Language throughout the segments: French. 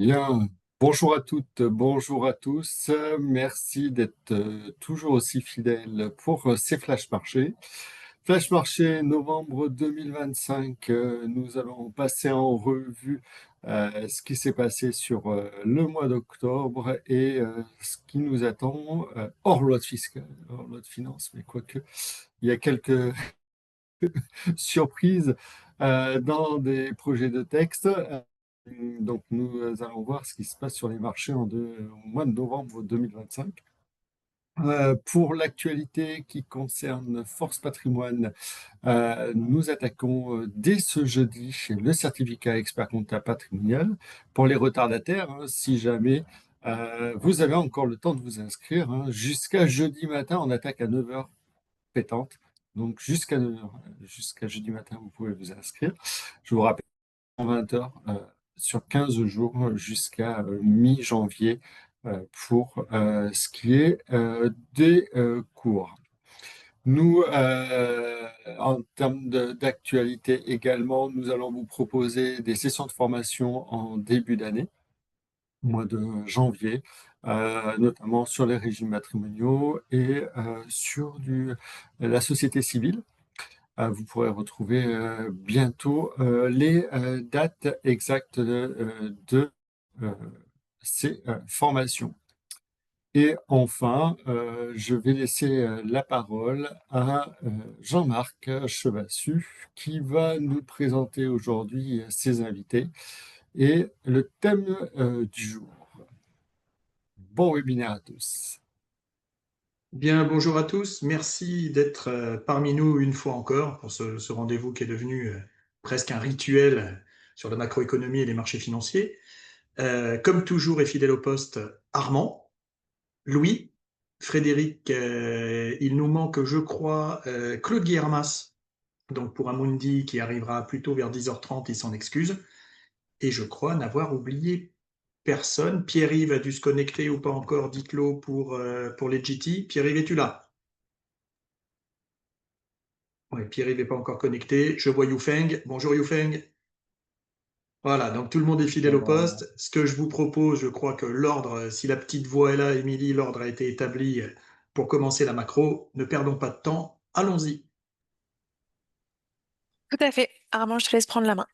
Bien, bonjour à toutes, bonjour à tous. Merci d'être toujours aussi fidèles pour ces flash marchés. Flash marché novembre 2025, nous allons passer en revue ce qui s'est passé sur le mois d'octobre et ce qui nous attend hors loi de fiscale, hors loi de finances, mais quoique il y a quelques surprises dans des projets de texte. Donc, nous allons voir ce qui se passe sur les marchés au mois de novembre 2025. Pour l'actualité qui concerne Force Patrimoine, nous attaquons dès ce jeudi le certificat expert comptable patrimonial pour les retardataires. Si jamais vous avez encore le temps de vous inscrire, jusqu'à jeudi matin, on attaque à 9 heures pétante. Donc jusqu'à 9 heures, jusqu'à jeudi matin, vous pouvez vous inscrire. Je vous rappelle, 20 heures sur 15 jours jusqu'à mi-janvier pour ce qui est des cours. Nous, en termes d'actualité également, nous allons vous proposer des sessions de formation en début d'année, au mois de janvier, notamment sur les régimes matrimoniaux et sur la société civile. Vous pourrez retrouver bientôt les dates exactes de euh, ces formations. Et enfin, je vais laisser la parole à Jean-Marc Chevassus qui va nous présenter aujourd'hui ses invités et le thème du jour. Bon webinaire à tous. Bien, bonjour à tous. Merci d'être parmi nous une fois encore pour ce rendez-vous qui est devenu presque un rituel sur la macroéconomie et les marchés financiers. Comme toujours et fidèle au poste, Armand, Louis, Frédéric, il nous manque, je crois, Claude Guillermas, donc pour Amundi qui arrivera plutôt vers 10h30, il s'en excuse. Et je crois n'avoir oublié personne. Pierre-Yves a dû se connecter ou pas encore, dites-le pour les GT. Pierre-Yves, es-tu là? Ouais, Pierre-Yves n'est pas encore connecté. Je vois Yufeng. Bonjour Yufeng. Voilà, donc tout le monde est fidèle au Voilà. poste. Ce que je vous propose, je crois que l'ordre, si la petite voix est là, Émilie, l'ordre a été établi pour commencer la macro. Ne perdons pas de temps. Allons-y. Tout à fait. Armand, je te laisse prendre la main.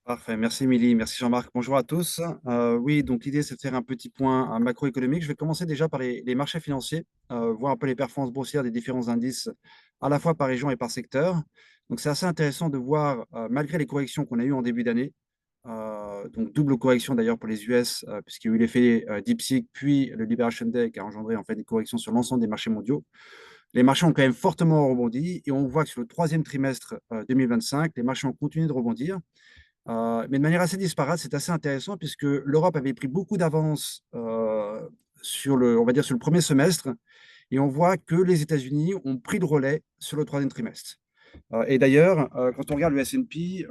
Parfait, merci Émilie, merci Jean-Marc. Bonjour à tous. Oui, donc l'idée c'est de faire un petit point macroéconomique. Je vais commencer déjà par les marchés financiers, voir un peu les performances boursières des différents indices, à la fois par région et par secteur. Donc c'est assez intéressant de voir, malgré les corrections qu'on a eues en début d'année, donc double correction d'ailleurs pour les US, puisqu'il y a eu l'effet DeepSeek, puis le Liberation Day qui a engendré en fait des corrections sur l'ensemble des marchés mondiaux. Les marchés ont quand même fortement rebondi et on voit que sur le troisième trimestre 2025, les marchés ont continué de rebondir. Mais de manière assez disparate, c'est assez intéressant puisque l'Europe avait pris beaucoup d'avance sur on va dire sur le premier semestre, et on voit que les États-Unis ont pris le relais sur le troisième trimestre. Et d'ailleurs, quand on regarde le S&P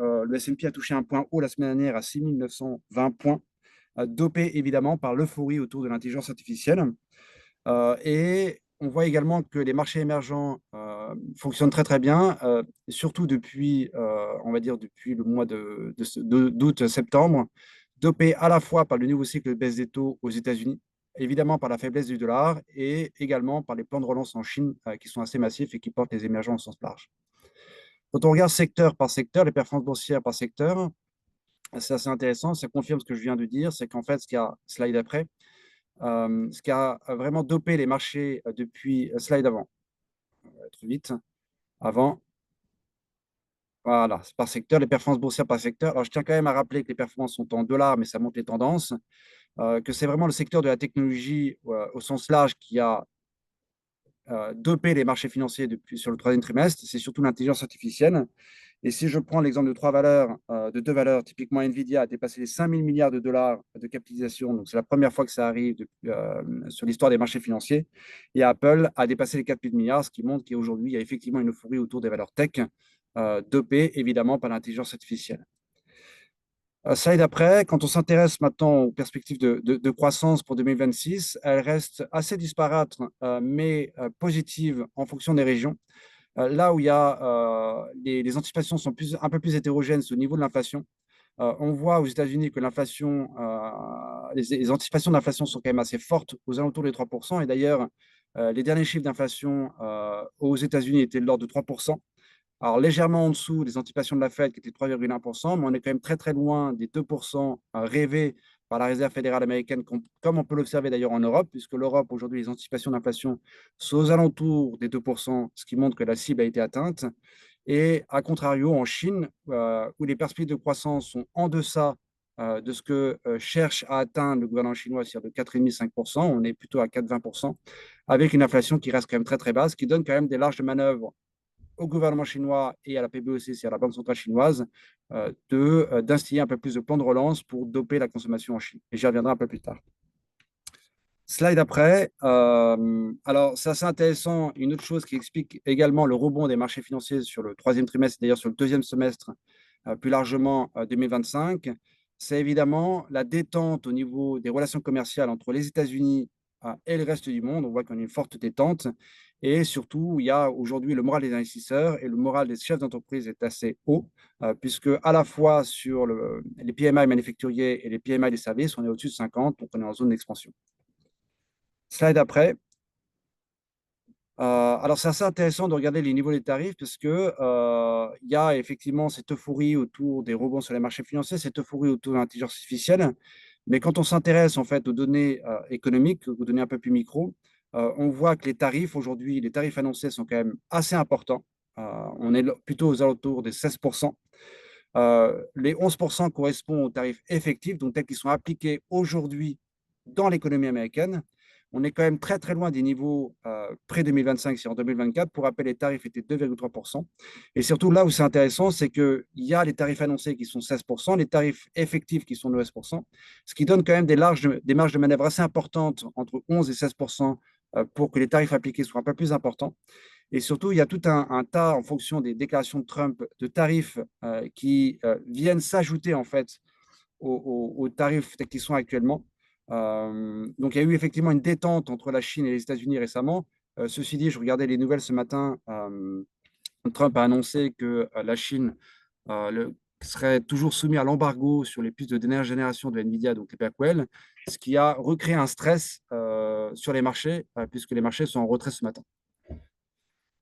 a touché un point haut la semaine dernière à 6 920 points, dopé évidemment par l'euphorie autour de l'intelligence artificielle. Et on voit également que les marchés émergents fonctionnent très très bien, surtout depuis, on va dire, depuis le mois d'août-septembre, dopé à la fois par le nouveau cycle de baisse des taux aux États-Unis, évidemment par la faiblesse du dollar et également par les plans de relance en Chine qui sont assez massifs et qui portent les émergents au sens large. Quand on regarde secteur par secteur, les performances boursières par secteur, c'est assez intéressant, ça confirme ce que je viens de dire, c'est qu'en fait, ce qu'il y a, slide après, ce qui a vraiment dopé les marchés depuis slide avant, trop vite, avant, voilà, c'est par secteur, les performances boursières par secteur. Alors, je tiens quand même à rappeler que les performances sont en dollars, mais ça montre les tendances, que c'est vraiment le secteur de la technologie au sens large qui a dopé les marchés financiers sur le troisième trimestre. C'est surtout l'intelligence artificielle. Et si je prends l'exemple de de deux valeurs, typiquement Nvidia a dépassé les 5 000 milliards de dollars de capitalisation, donc c'est la première fois que ça arrive sur l'histoire des marchés financiers. Et Apple a dépassé les 4 000 milliards, ce qui montre qu'aujourd'hui, il y a effectivement une euphorie autour des valeurs tech, dopées évidemment par l'intelligence artificielle. Slide d'après, quand on s'intéresse maintenant aux perspectives de croissance pour 2026, elles restent assez disparates, mais positives en fonction des régions. Là où il y a, les anticipations sont un peu plus hétérogènes, c'est au niveau de l'inflation. On voit aux États-Unis que l'inflation, les anticipations d'inflation sont quand même assez fortes, aux alentours des 3%. Et d'ailleurs, les derniers chiffres d'inflation aux États-Unis étaient de l'ordre de 3%. Alors, légèrement en dessous des anticipations de la Fed, qui étaient 3,1%, mais on est quand même très, très loin des 2% rêvés par la Réserve fédérale américaine, comme on peut l'observer d'ailleurs en Europe, puisque l'Europe, aujourd'hui, les anticipations d'inflation sont aux alentours des 2%, ce qui montre que la cible a été atteinte. Et à contrario, en Chine, où les perspectives de croissance sont en deçà de ce que cherche à atteindre le gouvernement chinois, c'est-à-dire de 4,5-5%, on est plutôt à 4,20%, avec une inflation qui reste quand même très, très basse, qui donne quand même des marges de manœuvre au gouvernement chinois et à la PBOC, c'est-à-dire à la Banque centrale chinoise, d'instiller un peu plus de plans de relance pour doper la consommation en Chine. Et j'y reviendrai un peu plus tard. Slide après. Alors, c'est assez intéressant. Une autre chose qui explique également le rebond des marchés financiers sur le troisième trimestre, d'ailleurs sur le deuxième semestre, plus largement 2025, c'est évidemment la détente au niveau des relations commerciales entre les États-Unis et le reste du monde. On voit qu'on a une forte détente. Et surtout, il y a aujourd'hui le moral des investisseurs et le moral des chefs d'entreprise est assez haut, puisque à la fois sur les PMI manufacturiers et les PMI des services, on est au-dessus de 50, donc on est en zone d'expansion. Slide après. Alors, c'est assez intéressant de regarder les niveaux des tarifs parce que il y a effectivement cette euphorie autour des rebonds sur les marchés financiers, cette euphorie autour de l'intelligence artificielle. Mais quand on s'intéresse en fait aux données économiques, aux données un peu plus micro, on voit que les tarifs aujourd'hui, les tarifs annoncés sont quand même assez importants. On est plutôt aux alentours des 16%. Les 11% correspondent aux tarifs effectifs, donc tels qu'ils sont appliqués aujourd'hui dans l'économie américaine. On est quand même très, très loin des niveaux pré-2025, si en 2024. Pour rappel, les tarifs étaient 2,3%. Et surtout, là où c'est intéressant, c'est qu'il y a les tarifs annoncés qui sont 16%, les tarifs effectifs qui sont 9%, ce qui donne quand même des marges de manœuvre assez importantes, entre 11 et 16%, pour que les tarifs appliqués soient un peu plus importants. Et surtout, il y a tout un tas, en fonction des déclarations de Trump, de tarifs qui viennent s'ajouter en fait aux tarifs tels qu'ils sont actuellement. Donc, il y a eu effectivement une détente entre la Chine et les États-Unis récemment. Ceci dit, je regardais les nouvelles ce matin. Trump a annoncé que la Chine serait toujours soumise à l'embargo sur les puces de dernière génération de Nvidia, donc les Blackwell, ce qui a recréé un stress sur les marchés, puisque les marchés sont en retrait ce matin.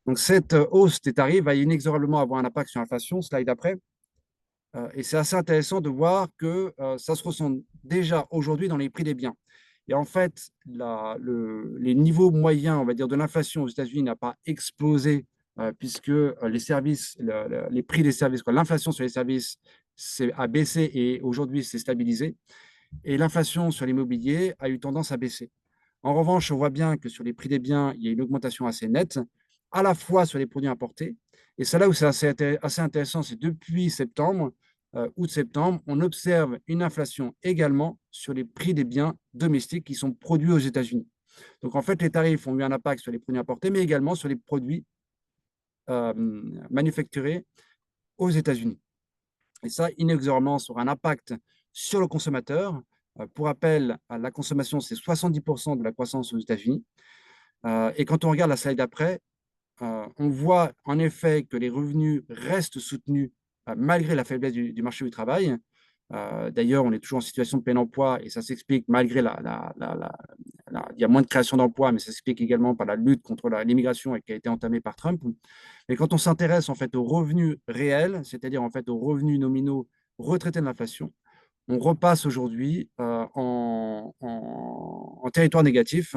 Donc, cette hausse des tarifs va inexorablement avoir un impact sur l'inflation. Slide après. Et c'est assez intéressant de voir que ça se ressent déjà aujourd'hui dans les prix des biens. Et en fait, les niveaux moyens, on va dire, de l'inflation aux États-Unis n'a pas explosé puisque les services, les prix des services, l'inflation sur les services a baissé et aujourd'hui s'est stabilisé. Et l'inflation sur l'immobilier a eu tendance à baisser. En revanche, on voit bien que sur les prix des biens, il y a une augmentation assez nette, à la fois sur les produits importés. Et c'est là où c'est assez intéressant, c'est depuis septembre, août-septembre, on observe une inflation également sur les prix des biens domestiques qui sont produits aux États-Unis. Donc en fait, les tarifs ont eu un impact sur les produits importés, mais également sur les produits manufacturés aux États-Unis. Et ça, inexorablement, aura un impact sur le consommateur. Pour rappel, la consommation, c'est 70% de la croissance aux États-Unis. Et quand on regarde la slide d'après, on voit en effet que les revenus restent soutenus malgré la faiblesse du marché du travail. D'ailleurs, on est toujours en situation de plein emploi et ça s'explique malgré il y a moins de création d'emplois, mais ça s'explique également par la lutte contre l'immigration qui a été entamée par Trump. Mais quand on s'intéresse en fait aux revenus réels, c'est-à-dire en fait aux revenus nominaux retraités de l'inflation, on repasse aujourd'hui en territoire négatif,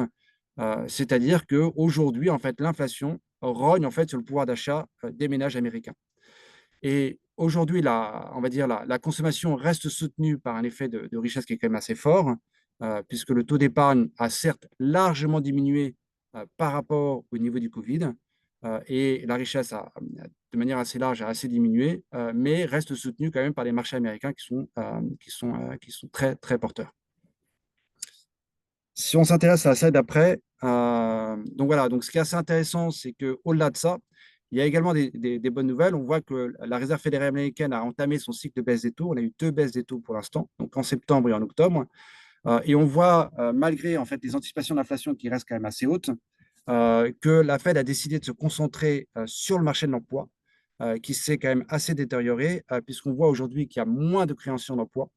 c'est-à-dire qu'aujourd'hui, en fait, l'inflation rogne en fait sur le pouvoir d'achat des ménages américains. Et aujourd'hui, on va dire la consommation reste soutenue par un effet de richesse qui est quand même assez fort, puisque le taux d'épargne a certes largement diminué par rapport au niveau du Covid, et la richesse de manière assez large a assez diminué, mais reste soutenue quand même par les marchés américains qui sont très, très porteurs. Si on s'intéresse à la slide d'après, donc voilà, donc ce qui est assez intéressant, c'est qu'au-delà de ça, il y a également des bonnes nouvelles. On voit que la Réserve fédérale américaine a entamé son cycle de baisse des taux. On a eu 2 baisses des taux pour l'instant, donc en septembre et en octobre. Et on voit, malgré en fait, les anticipations d'inflation qui restent quand même assez hautes, que la Fed a décidé de se concentrer sur le marché de l'emploi qui s'est quand même assez détérioré, puisqu'on voit aujourd'hui qu'il y a moins de création d'emplois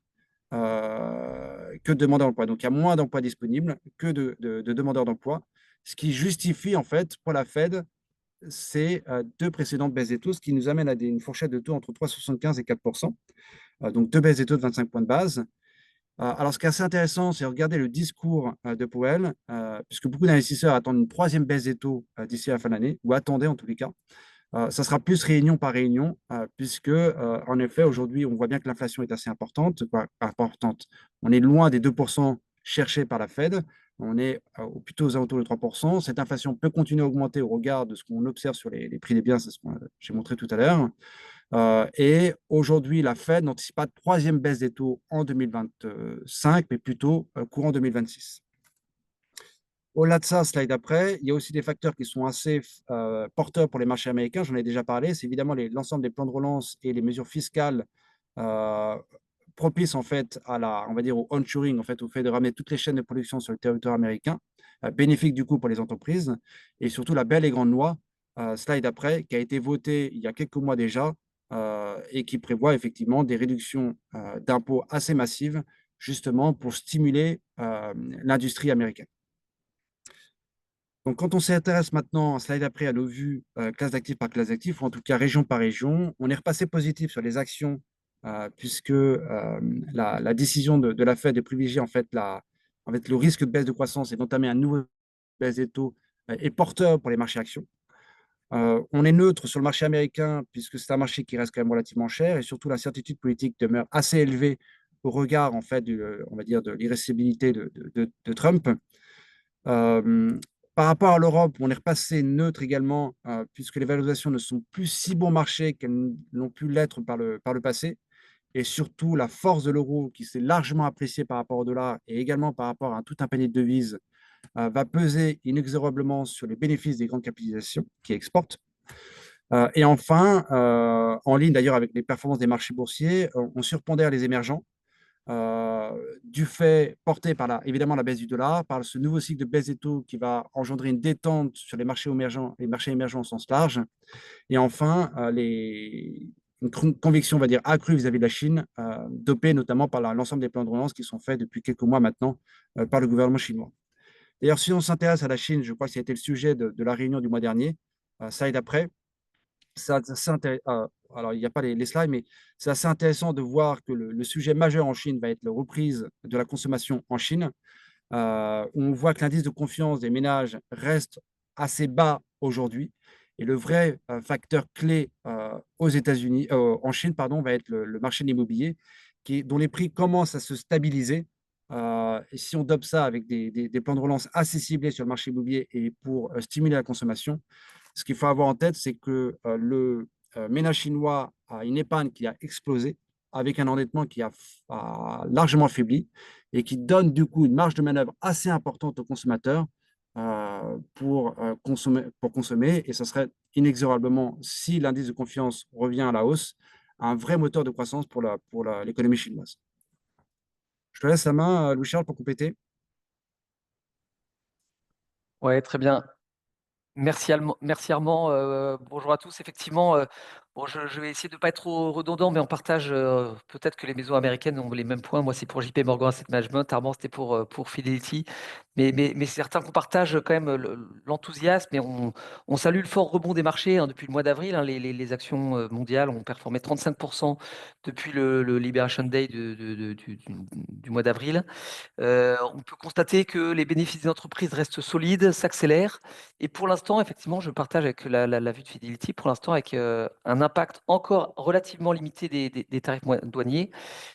que de demandeurs d'emploi. Donc, il y a moins d'emplois disponibles que de demandeurs d'emploi, ce qui justifie en fait pour la Fed ces deux précédentes baisses des taux, ce qui nous amène à une fourchette de taux entre 3,75 et 4%. Donc, deux baisses des taux de 25 points de base. Alors, ce qui est assez intéressant, c'est regarder le discours de Powell, puisque beaucoup d'investisseurs attendent une troisième baisse des taux d'ici à la fin de l'année, ou attendaient en tous les cas. Ça sera plus réunion par réunion, puisque, en effet, aujourd'hui, on voit bien que l'inflation est assez importante, importante. On est loin des 2% cherchés par la Fed. On est plutôt aux alentours de 3%. Cette inflation peut continuer à augmenter au regard de ce qu'on observe sur les prix des biens, c'est ce que j'ai montré tout à l'heure. Et aujourd'hui, la Fed n'anticipe pas de troisième baisse des taux en 2025, mais plutôt courant 2026. Au-delà de ça, slide après, il y a aussi des facteurs qui sont assez porteurs pour les marchés américains. J'en ai déjà parlé. C'est évidemment l'ensemble des plans de relance et les mesures fiscales propices en fait on va dire au onshoring, en fait, au fait de ramener toutes les chaînes de production sur le territoire américain, bénéfique du coup pour les entreprises, et surtout la belle et grande loi, slide après, qui a été votée il y a quelques mois déjà et qui prévoit effectivement des réductions d'impôts assez massives, justement pour stimuler l'industrie américaine. Donc, quand on s'intéresse maintenant, slide après, à nos vues classe d'actifs par classe d'actifs, ou en tout cas région par région, on est repassé positif sur les actions, puisque la décision de la Fed de privilégier en fait, le risque de baisse de croissance et d'entamer un nouveau baisse des taux est porteur pour les marchés actions. On est neutre sur le marché américain, puisque c'est un marché qui reste quand même relativement cher, et surtout l'incertitude politique demeure assez élevée au regard en fait, on va dire, de l'irrésistibilité de Trump. Par rapport à l'Europe, on est repassé neutre également, puisque les valorisations ne sont plus si bon marché qu'elles l'ont pu l'être par le passé. Et surtout, la force de l'euro, qui s'est largement appréciée par rapport au dollar et également par rapport à tout un panier de devises, va peser inexorablement sur les bénéfices des grandes capitalisations qui exportent. Et enfin, en ligne d'ailleurs avec les performances des marchés boursiers, on surpondère les émergents, du fait porté par évidemment la baisse du dollar, par ce nouveau cycle de baisse des taux qui va engendrer une détente sur les marchés émergents au sens large. Et enfin, une conviction, on va dire, accrue vis-à-vis de la Chine, dopée notamment par l'ensemble des plans de relance qui sont faits depuis quelques mois maintenant par le gouvernement chinois. D'ailleurs, si on s'intéresse à la Chine, je crois que ça a été le sujet de la réunion du mois dernier, ça et d'après, alors il n'y a pas les slides, mais c'est assez intéressant de voir que le sujet majeur en Chine va être la reprise de la consommation en Chine. On voit que l'indice de confiance des ménages reste assez bas aujourd'hui. Et le vrai facteur clé aux États-Unis, en Chine, pardon, va être le marché de l'immobilier, dont les prix commencent à se stabiliser. Et si on dope ça avec des plans de relance assez ciblés sur le marché immobilier et pour stimuler la consommation, ce qu'il faut avoir en tête, c'est que le ménage chinois a une épargne qui a explosé, avec un endettement qui a largement affaibli et qui donne du coup une marge de manœuvre assez importante aux consommateurs pour consommer. Et ça serait inexorablement, si l'indice de confiance revient à la hausse, un vrai moteur de croissance pour l'économie chinoise. Je te laisse la main, Louis-Charles, pour compléter. Ouais, très bien. Merci Armand. Bonjour à tous. Effectivement, bon, je vais essayer de ne pas être trop redondant, mais on partage peut-être que les maisons américaines ont les mêmes points. Moi, c'est pour JP Morgan Asset Management. Armand, c'était pour Fidelity. Mais certains qu'on partage quand même l'enthousiasme et on salue le fort rebond des marchés depuis le mois d'avril. Les actions mondiales ont performé 35% depuis le Liberation Day du mois d'avril. On peut constater que les bénéfices des entreprises restent solides, s'accélèrent. Et pour l'instant, effectivement, je partage avec la vue de Fidelity, pour l'instant, avec un impact encore relativement limité des tarifs douaniers.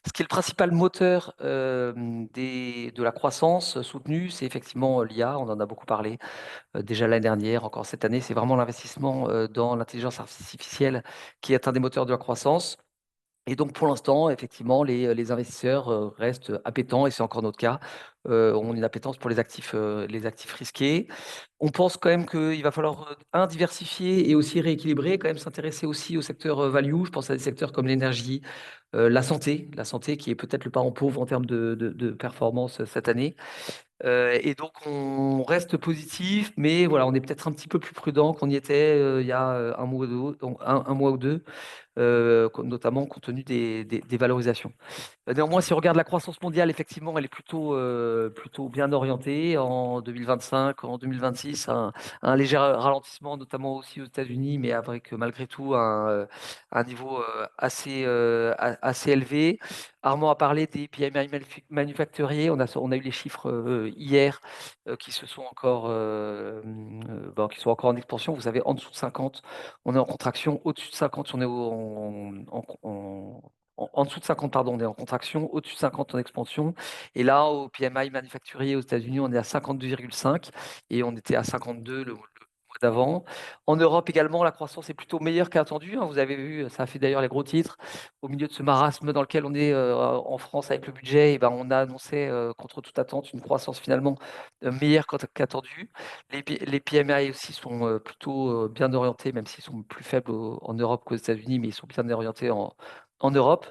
Ce qui est le principal moteur de la croissance soutenue, c'est effectivement l'IA. On en a beaucoup parlé déjà l'année dernière, encore cette année. C'est vraiment l'investissement dans l'intelligence artificielle qui est un des moteurs de la croissance. Et donc, pour l'instant, effectivement, les investisseurs restent appétents, et c'est encore notre cas. On a une appétence pour les actifs risqués. On pense quand même qu'il va falloir, diversifier et aussi rééquilibrer, quand même s'intéresser aussi au secteur value. Je pense à des secteurs comme l'énergie, la santé qui est peut-être le parent pauvre en termes de performance cette année. Et donc, on reste positif, mais voilà, on est peut-être un petit peu plus prudent qu'on y était il y a un mois un mois ou deux, notamment compte tenu des valorisations. Néanmoins, si on regarde la croissance mondiale, effectivement, elle est plutôt bien orientée en 2025, en 2026, un léger ralentissement, notamment aussi aux États-Unis, mais avec malgré tout un niveau assez élevé. Armand a parlé des PMI manufacturiers. On a eu les chiffres hier qui qui sont encore en expansion. Vous savez, en dessous de 50, on est en contraction. Au-dessus de 50, on est en dessous de 50, pardon, on est en contraction, au-dessus de 50 en expansion. Et là, au PMI manufacturier aux États-Unis, on est à 52,5 et on était à 52 le mois d'avant. En Europe également, la croissance est plutôt meilleure qu'attendue, hein. Vous avez vu, ça a fait d'ailleurs les gros titres. Au milieu de ce marasme dans lequel on est en France avec le budget, et ben, on a annoncé contre toute attente une croissance finalement meilleure qu'attendue. Les PMI aussi sont plutôt bien orientés, même s'ils sont plus faibles en Europe qu'aux États-Unis, mais ils sont bien orientés en Europe.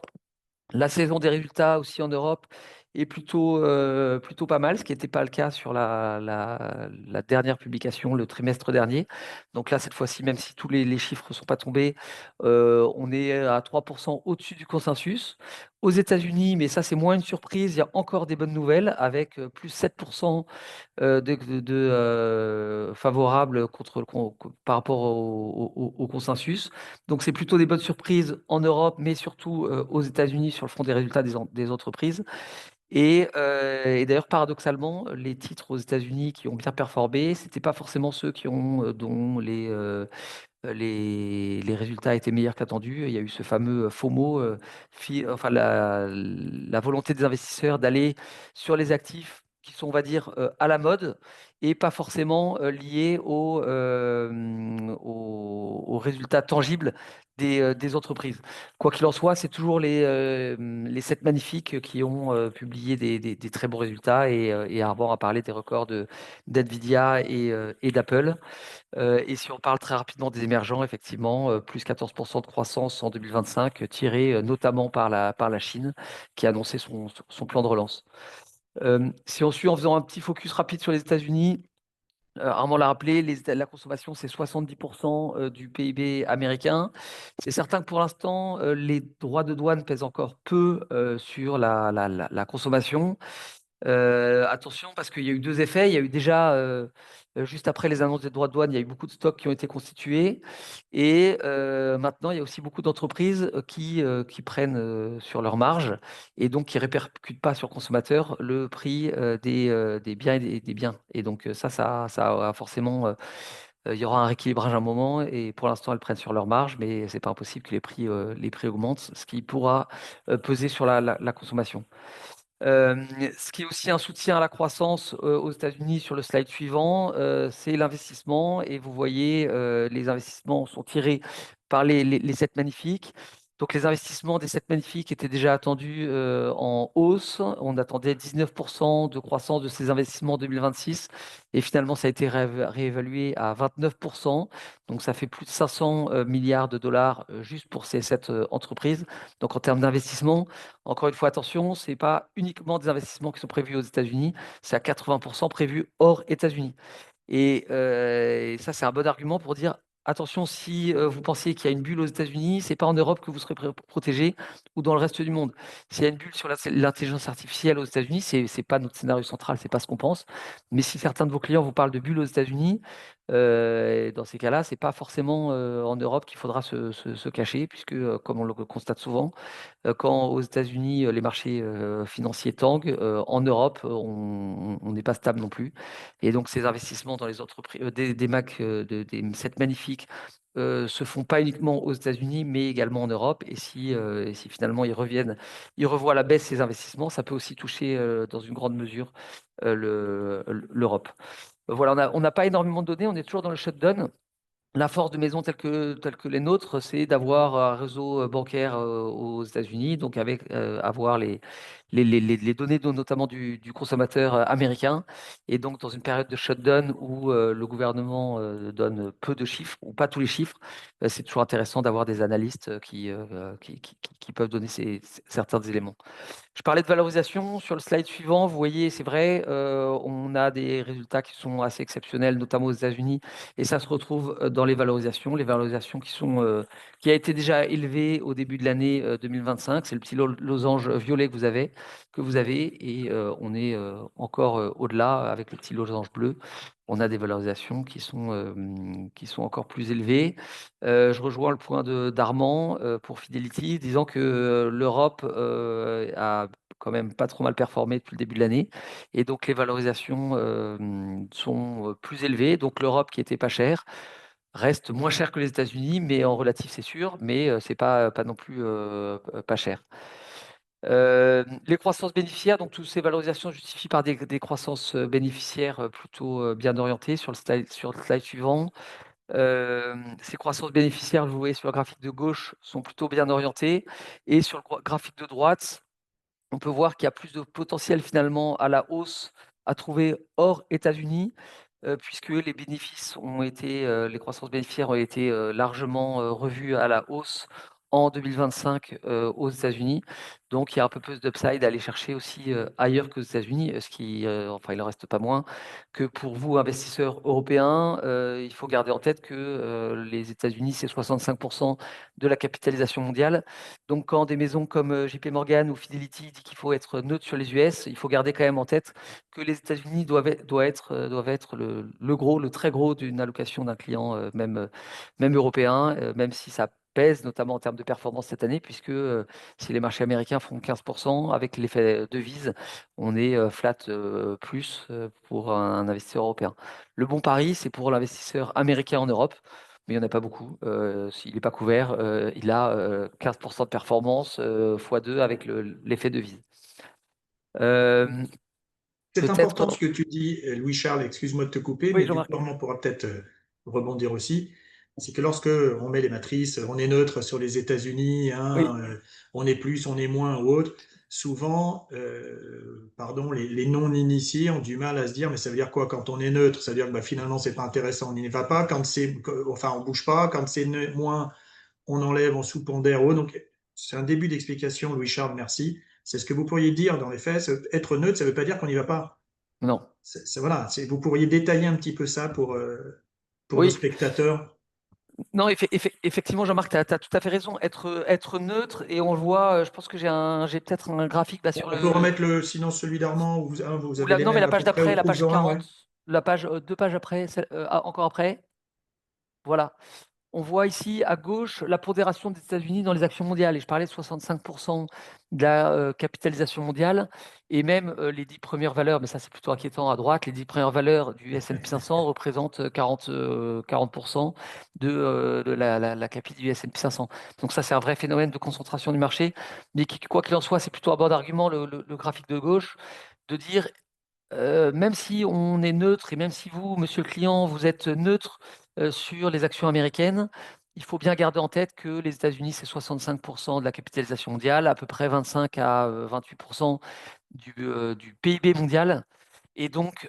La saison des résultats aussi en Europe est plutôt pas mal, ce qui n'était pas le cas sur la dernière publication, le trimestre dernier. Donc là, cette fois-ci, même si tous les chiffres ne sont pas tombés, on est à 3% au-dessus du consensus. Aux États-Unis, mais ça, c'est moins une surprise, il y a encore des bonnes nouvelles avec plus 7% favorables par rapport au consensus. Donc, c'est plutôt des bonnes surprises en Europe, mais surtout aux États-Unis sur le front des résultats des entreprises. Et d'ailleurs, paradoxalement, les titres aux États-Unis qui ont bien performé, ce n'étaient pas forcément ceux dont les résultats étaient meilleurs qu'attendus. Il y a eu ce fameux FOMO, enfin la volonté des investisseurs d'aller sur les actifs qui sont, on va dire, à la mode et pas forcément liés aux résultats tangibles des entreprises. Quoi qu'il en soit, c'est toujours les 7 magnifiques qui ont publié des très bons résultats et Arban a parlé des records d'NVIDIA et d'Apple. Et si on parle très rapidement des émergents, effectivement, plus 14% de croissance en 2025, tiré notamment par la Chine, qui a annoncé son plan de relance. Si on suit en faisant un petit focus rapide sur les États-Unis, Armand l'a rappelé, la consommation, c'est 70% du PIB américain. C'est certain que pour l'instant, les droits de douane pèsent encore peu sur la consommation. Attention, parce qu'il y a eu 2 effets. Il y a eu déjà, juste après les annonces des droits de douane, il y a eu beaucoup de stocks qui ont été constitués. Et maintenant, il y a aussi beaucoup d'entreprises qui prennent sur leur marge et donc qui ne répercutent pas sur le consommateur le prix des biens et des biens. Et donc ça a forcément, il y aura un rééquilibrage à un moment. Et pour l'instant, elles prennent sur leur marge, mais c'est pas impossible que les prix augmentent, ce qui pourra peser sur la consommation. Ce qui est aussi un soutien à la croissance aux États-Unis sur le slide suivant, c'est l'investissement. Et vous voyez, les investissements sont tirés par les 7 magnifiques. Donc les investissements des 7 magnifiques étaient déjà attendus en hausse. On attendait 19% de croissance de ces investissements en 2026. Et finalement, ça a été réévalué à 29%. Donc ça fait plus de 500 milliards de dollars juste pour ces 7 entreprises. Donc en termes d'investissement, encore une fois, attention, ce n'est pas uniquement des investissements qui sont prévus aux États-Unis, c'est à 80% prévu hors États-Unis. Et ça, c'est un bon argument pour dire attention, si vous pensez qu'il y a une bulle aux États-Unis, c'est pas en Europe que vous serez protégé ou dans le reste du monde. S'il y a une bulle sur l'intelligence artificielle aux États-Unis, c'est pas notre scénario central, c'est pas ce qu'on pense. Mais si certains de vos clients vous parlent de bulle aux États-Unis, dans ces cas-là, c'est pas forcément en Europe qu'il faudra se cacher, puisque, comme on le constate souvent, quand aux États-Unis, les marchés financiers tanguent, en Europe, on n'est pas stable non plus. Et donc, ces investissements dans les entreprises, des 7 magnifiques, se font pas uniquement aux États-Unis, mais également en Europe. Et si finalement ils revoient à la baisse ces investissements, ça peut aussi toucher dans une grande mesure l'Europe. Voilà, on n'a pas énormément de données, on est toujours dans le shutdown. La force de maisons telles que les nôtres, c'est d'avoir un réseau bancaire aux États-Unis, donc avec avoir les données notamment du consommateur américain. Et donc, dans une période de shutdown où le gouvernement donne peu de chiffres, ou pas tous les chiffres, c'est toujours intéressant d'avoir des analystes qui peuvent donner certains éléments. Je parlais de valorisation sur le slide suivant. Vous voyez, c'est vrai, on a des résultats qui sont assez exceptionnels, notamment aux États-Unis, et ça se retrouve dans les valorisations qui a été déjà élevée au début de l'année 2025. C'est le petit losange violet que vous avez, et on est encore au-delà avec le petit losange bleu. On a des valorisations qui sont encore plus élevées. Je rejoins le point d'Armand pour Fidelity, disant que l'Europe a quand même pas trop mal performé depuis le début de l'année, et donc les valorisations sont plus élevées. Donc l'Europe, qui était pas chère, reste moins chère que les États-Unis, mais en relatif c'est sûr, mais c'est pas non plus pas cher. Les croissances bénéficiaires, donc toutes ces valorisations justifient par des croissances bénéficiaires plutôt bien orientées. Sur le slide suivant, ces croissances bénéficiaires, vous voyez sur le graphique de gauche, sont plutôt bien orientées, et sur le graphique de droite, on peut voir qu'il y a plus de potentiel finalement à la hausse à trouver hors États-Unis, puisque les croissances bénéficiaires ont été largement revues à la hausse en 2025 aux États-Unis. Donc il y a un peu plus d'upside à aller chercher aussi ailleurs qu'aux États-Unis, enfin il en reste pas moins que pour vous, investisseurs européens, il faut garder en tête que les États-Unis, c'est 65% de la capitalisation mondiale. Donc, quand des maisons comme JP Morgan ou Fidelity disent qu'il faut être neutre sur les US, il faut garder quand même en tête que les États-Unis doivent être le très gros d'une allocation d'un client, même européen, même si ça pèse notamment en termes de performance cette année, puisque si les marchés américains font 15%, avec l'effet devise, on est flat plus pour un investisseur européen. Le bon pari, c'est pour l'investisseur américain en Europe, mais il n'y en a pas beaucoup. S'il n'est pas couvert, il a 15% de performance x2 avec l'effet devise. C'est important ce Peut-être. que tu dis, Louis-Charles, excuse-moi de te couper, Oui, mais du Jean-Marc. coup, Armand pourra peut-être rebondir aussi. C'est que lorsque on met les matrices, on est neutre sur les États-Unis, Oui, hein, on est plus, on est moins ou autre, souvent, les non-initiés ont du mal à se dire, mais ça veut dire quoi quand on est neutre? Ça veut dire que bah, finalement, c'est pas intéressant, on n'y va pas. Enfin, on bouge pas. Quand c'est moins, on enlève, on sous-pondère. Donc, c'est un début d'explication, Louis-Charles, merci. C'est ce que vous pourriez dire dans les faits. Être neutre, ça ne veut pas dire qu'on n'y va pas. non. Voilà, vous pourriez détailler un petit peu ça pour nos Oui, spectateurs. non, effectivement, Jean-Marc, tu as tout à fait raison. Être neutre, et on le voit, je pense que j'ai peut-être un graphique bah, sur On peut remettre sinon celui d'Armand, vous avez les non, mais mêmes la à page peu près, d'après, la ou page Zoran, ouais. 40, deux pages après, encore après. Voilà. On voit ici à gauche la pondération des États-Unis dans les actions mondiales. Et je parlais de 65% de la capitalisation mondiale, et même les 10 premières valeurs, mais ça c'est plutôt inquiétant à droite, les 10 premières valeurs du S&P 500 représentent 40% de la capi du S&P 500. Donc ça c'est un vrai phénomène de concentration du marché, mais quoi qu'il en soit, c'est plutôt un bon argument, le graphique de gauche, de dire même si on est neutre, et même si vous, monsieur le client, vous êtes neutre sur les actions américaines, il faut bien garder en tête que les États-Unis, c'est 65% de la capitalisation mondiale, à peu près 25 à 28% du PIB mondial. Et donc,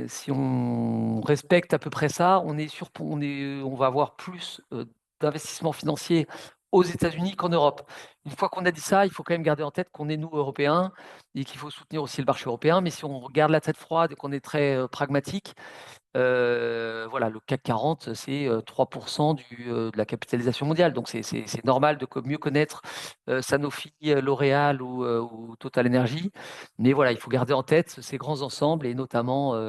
si on respecte à peu près ça, on va avoir plus d'investissements financiers aux États-Unis qu'en Europe. Une fois qu'on a dit ça, il faut quand même garder en tête qu'on est nous, Européens, et qu'il faut soutenir aussi le marché européen. Mais si on regarde la tête froide et qu'on est très pragmatique, voilà, le CAC 40, c'est 3% de la capitalisation mondiale. Donc, c'est normal de mieux connaître Sanofi, L'Oréal ou Total Energy. Mais voilà, il faut garder en tête ces grands ensembles, et notamment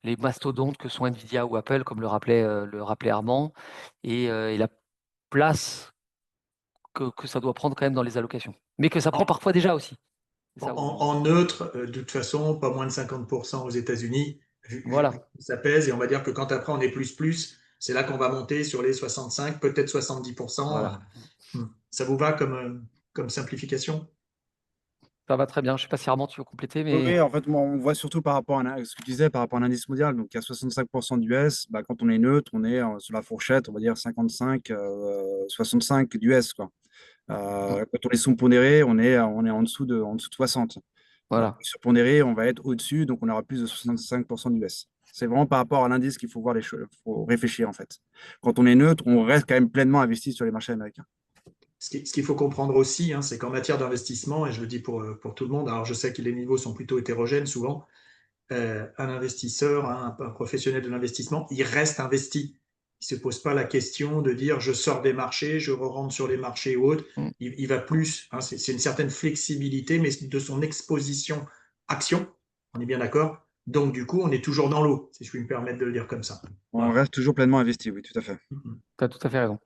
les mastodontes que sont Nvidia ou Apple, comme le rappelait Armand, et la place que ça doit prendre quand même dans les allocations. Mais que ça prend parfois déjà aussi. C'est ça En neutre, de toute façon, pas moins de 50% aux États-Unis, vu Voilà, que ça pèse, et on va dire que quand après on est plus, c'est là qu'on va monter sur les 65, peut-être 70%. voilà. Ça vous va comme simplification? Ça va très bien. Je ne sais pas si Armand, tu veux compléter, Oui, mais oui, en fait, moi, on voit surtout par rapport à ce que tu disais, par rapport à l'indice mondial. Donc, il y a 65% d'US. Bah, quand on est neutre, on est sur la fourchette, on va dire 55, 65 d'US, quoi. Quand on est sous-pondéré, on est en dessous de 60. Voilà. Surpondéré, on va être au-dessus, donc on aura plus de 65% d'US. C'est vraiment par rapport à l'indice qu'il faut voir les choses, faut réfléchir en fait. Quand on est neutre, on reste quand même pleinement investi sur les marchés américains. Ce qu'il faut comprendre aussi, hein, c'est qu'en matière d'investissement, et je le dis pour tout le monde, alors je sais que les niveaux sont plutôt hétérogènes souvent, un investisseur, hein, un professionnel de l'investissement, il reste investi. Il ne se pose pas la question de dire je sors des marchés, je re-rentre sur les marchés ou autres. Mm. Il va plus, hein, c'est une certaine flexibilité, mais de son exposition action, on est bien d'accord. Donc du coup, on est toujours dans l'eau, si je puis me permettre de le dire comme ça. On Voilà. reste toujours pleinement investi, oui, tout à fait. Tu as tout à fait raison.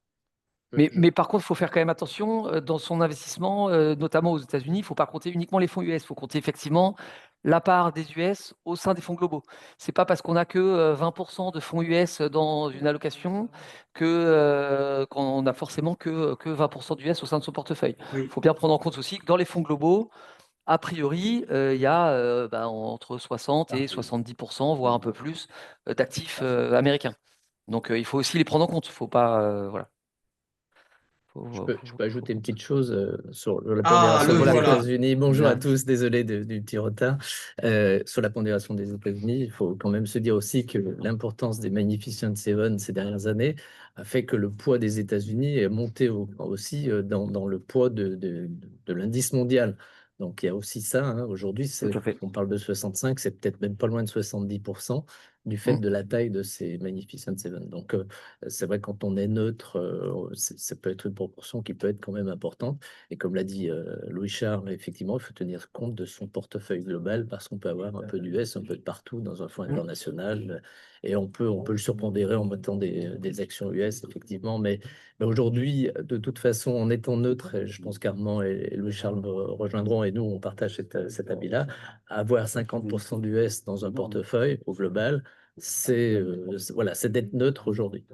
Je- Mais par contre, il faut faire quand même attention dans son investissement, notamment aux États-Unis. Il ne faut pas compter uniquement les fonds US. Il faut compter effectivement la part des US au sein des fonds globaux. Ce n'est pas parce qu'on n'a que 20% de fonds US dans une allocation qu'on a forcément que 20% d'US au sein de son portefeuille. Il Oui. faut bien prendre en compte aussi que dans les fonds globaux, a priori, il y a entre 60 et 70%, voire un peu plus, d'actifs américains. Donc il faut aussi les prendre en compte. Il ne faut pas. Voilà. Je peux ajouter une petite chose sur la Ah, pondération le des voilà. États-Unis. Bonjour à Bien. tous, désolé du petit retard. Sur la pondération des États-Unis, il faut quand même se dire aussi que l'importance des Magnificent Seven ces dernières années a fait que le poids des États-Unis est monté aussi dans le poids de l'indice mondial. Donc il y a aussi ça, hein. Aujourd'hui, Tout à fait. on parle de 65, c'est peut-être même pas loin de 70% du fait Mm. de la taille de ces Magnificent Seven. Donc c'est vrai, quand on est neutre, ça peut être une proportion qui peut être quand même importante. Et comme l'a dit Louis-Charles, effectivement, il faut tenir compte de son portefeuille global parce qu'on peut avoir un peu d'US, un peu de partout dans un fonds Mm. international. Et on peut le surpondérer en mettant des actions US, effectivement. Mais aujourd'hui, de toute façon, en étant neutre, et je pense qu'Armand et Louis-Charles me rejoindront, et nous, on partage cet avis-là, avoir 50% d'US dans un portefeuille au global, voilà, c'est d'être neutre aujourd'hui.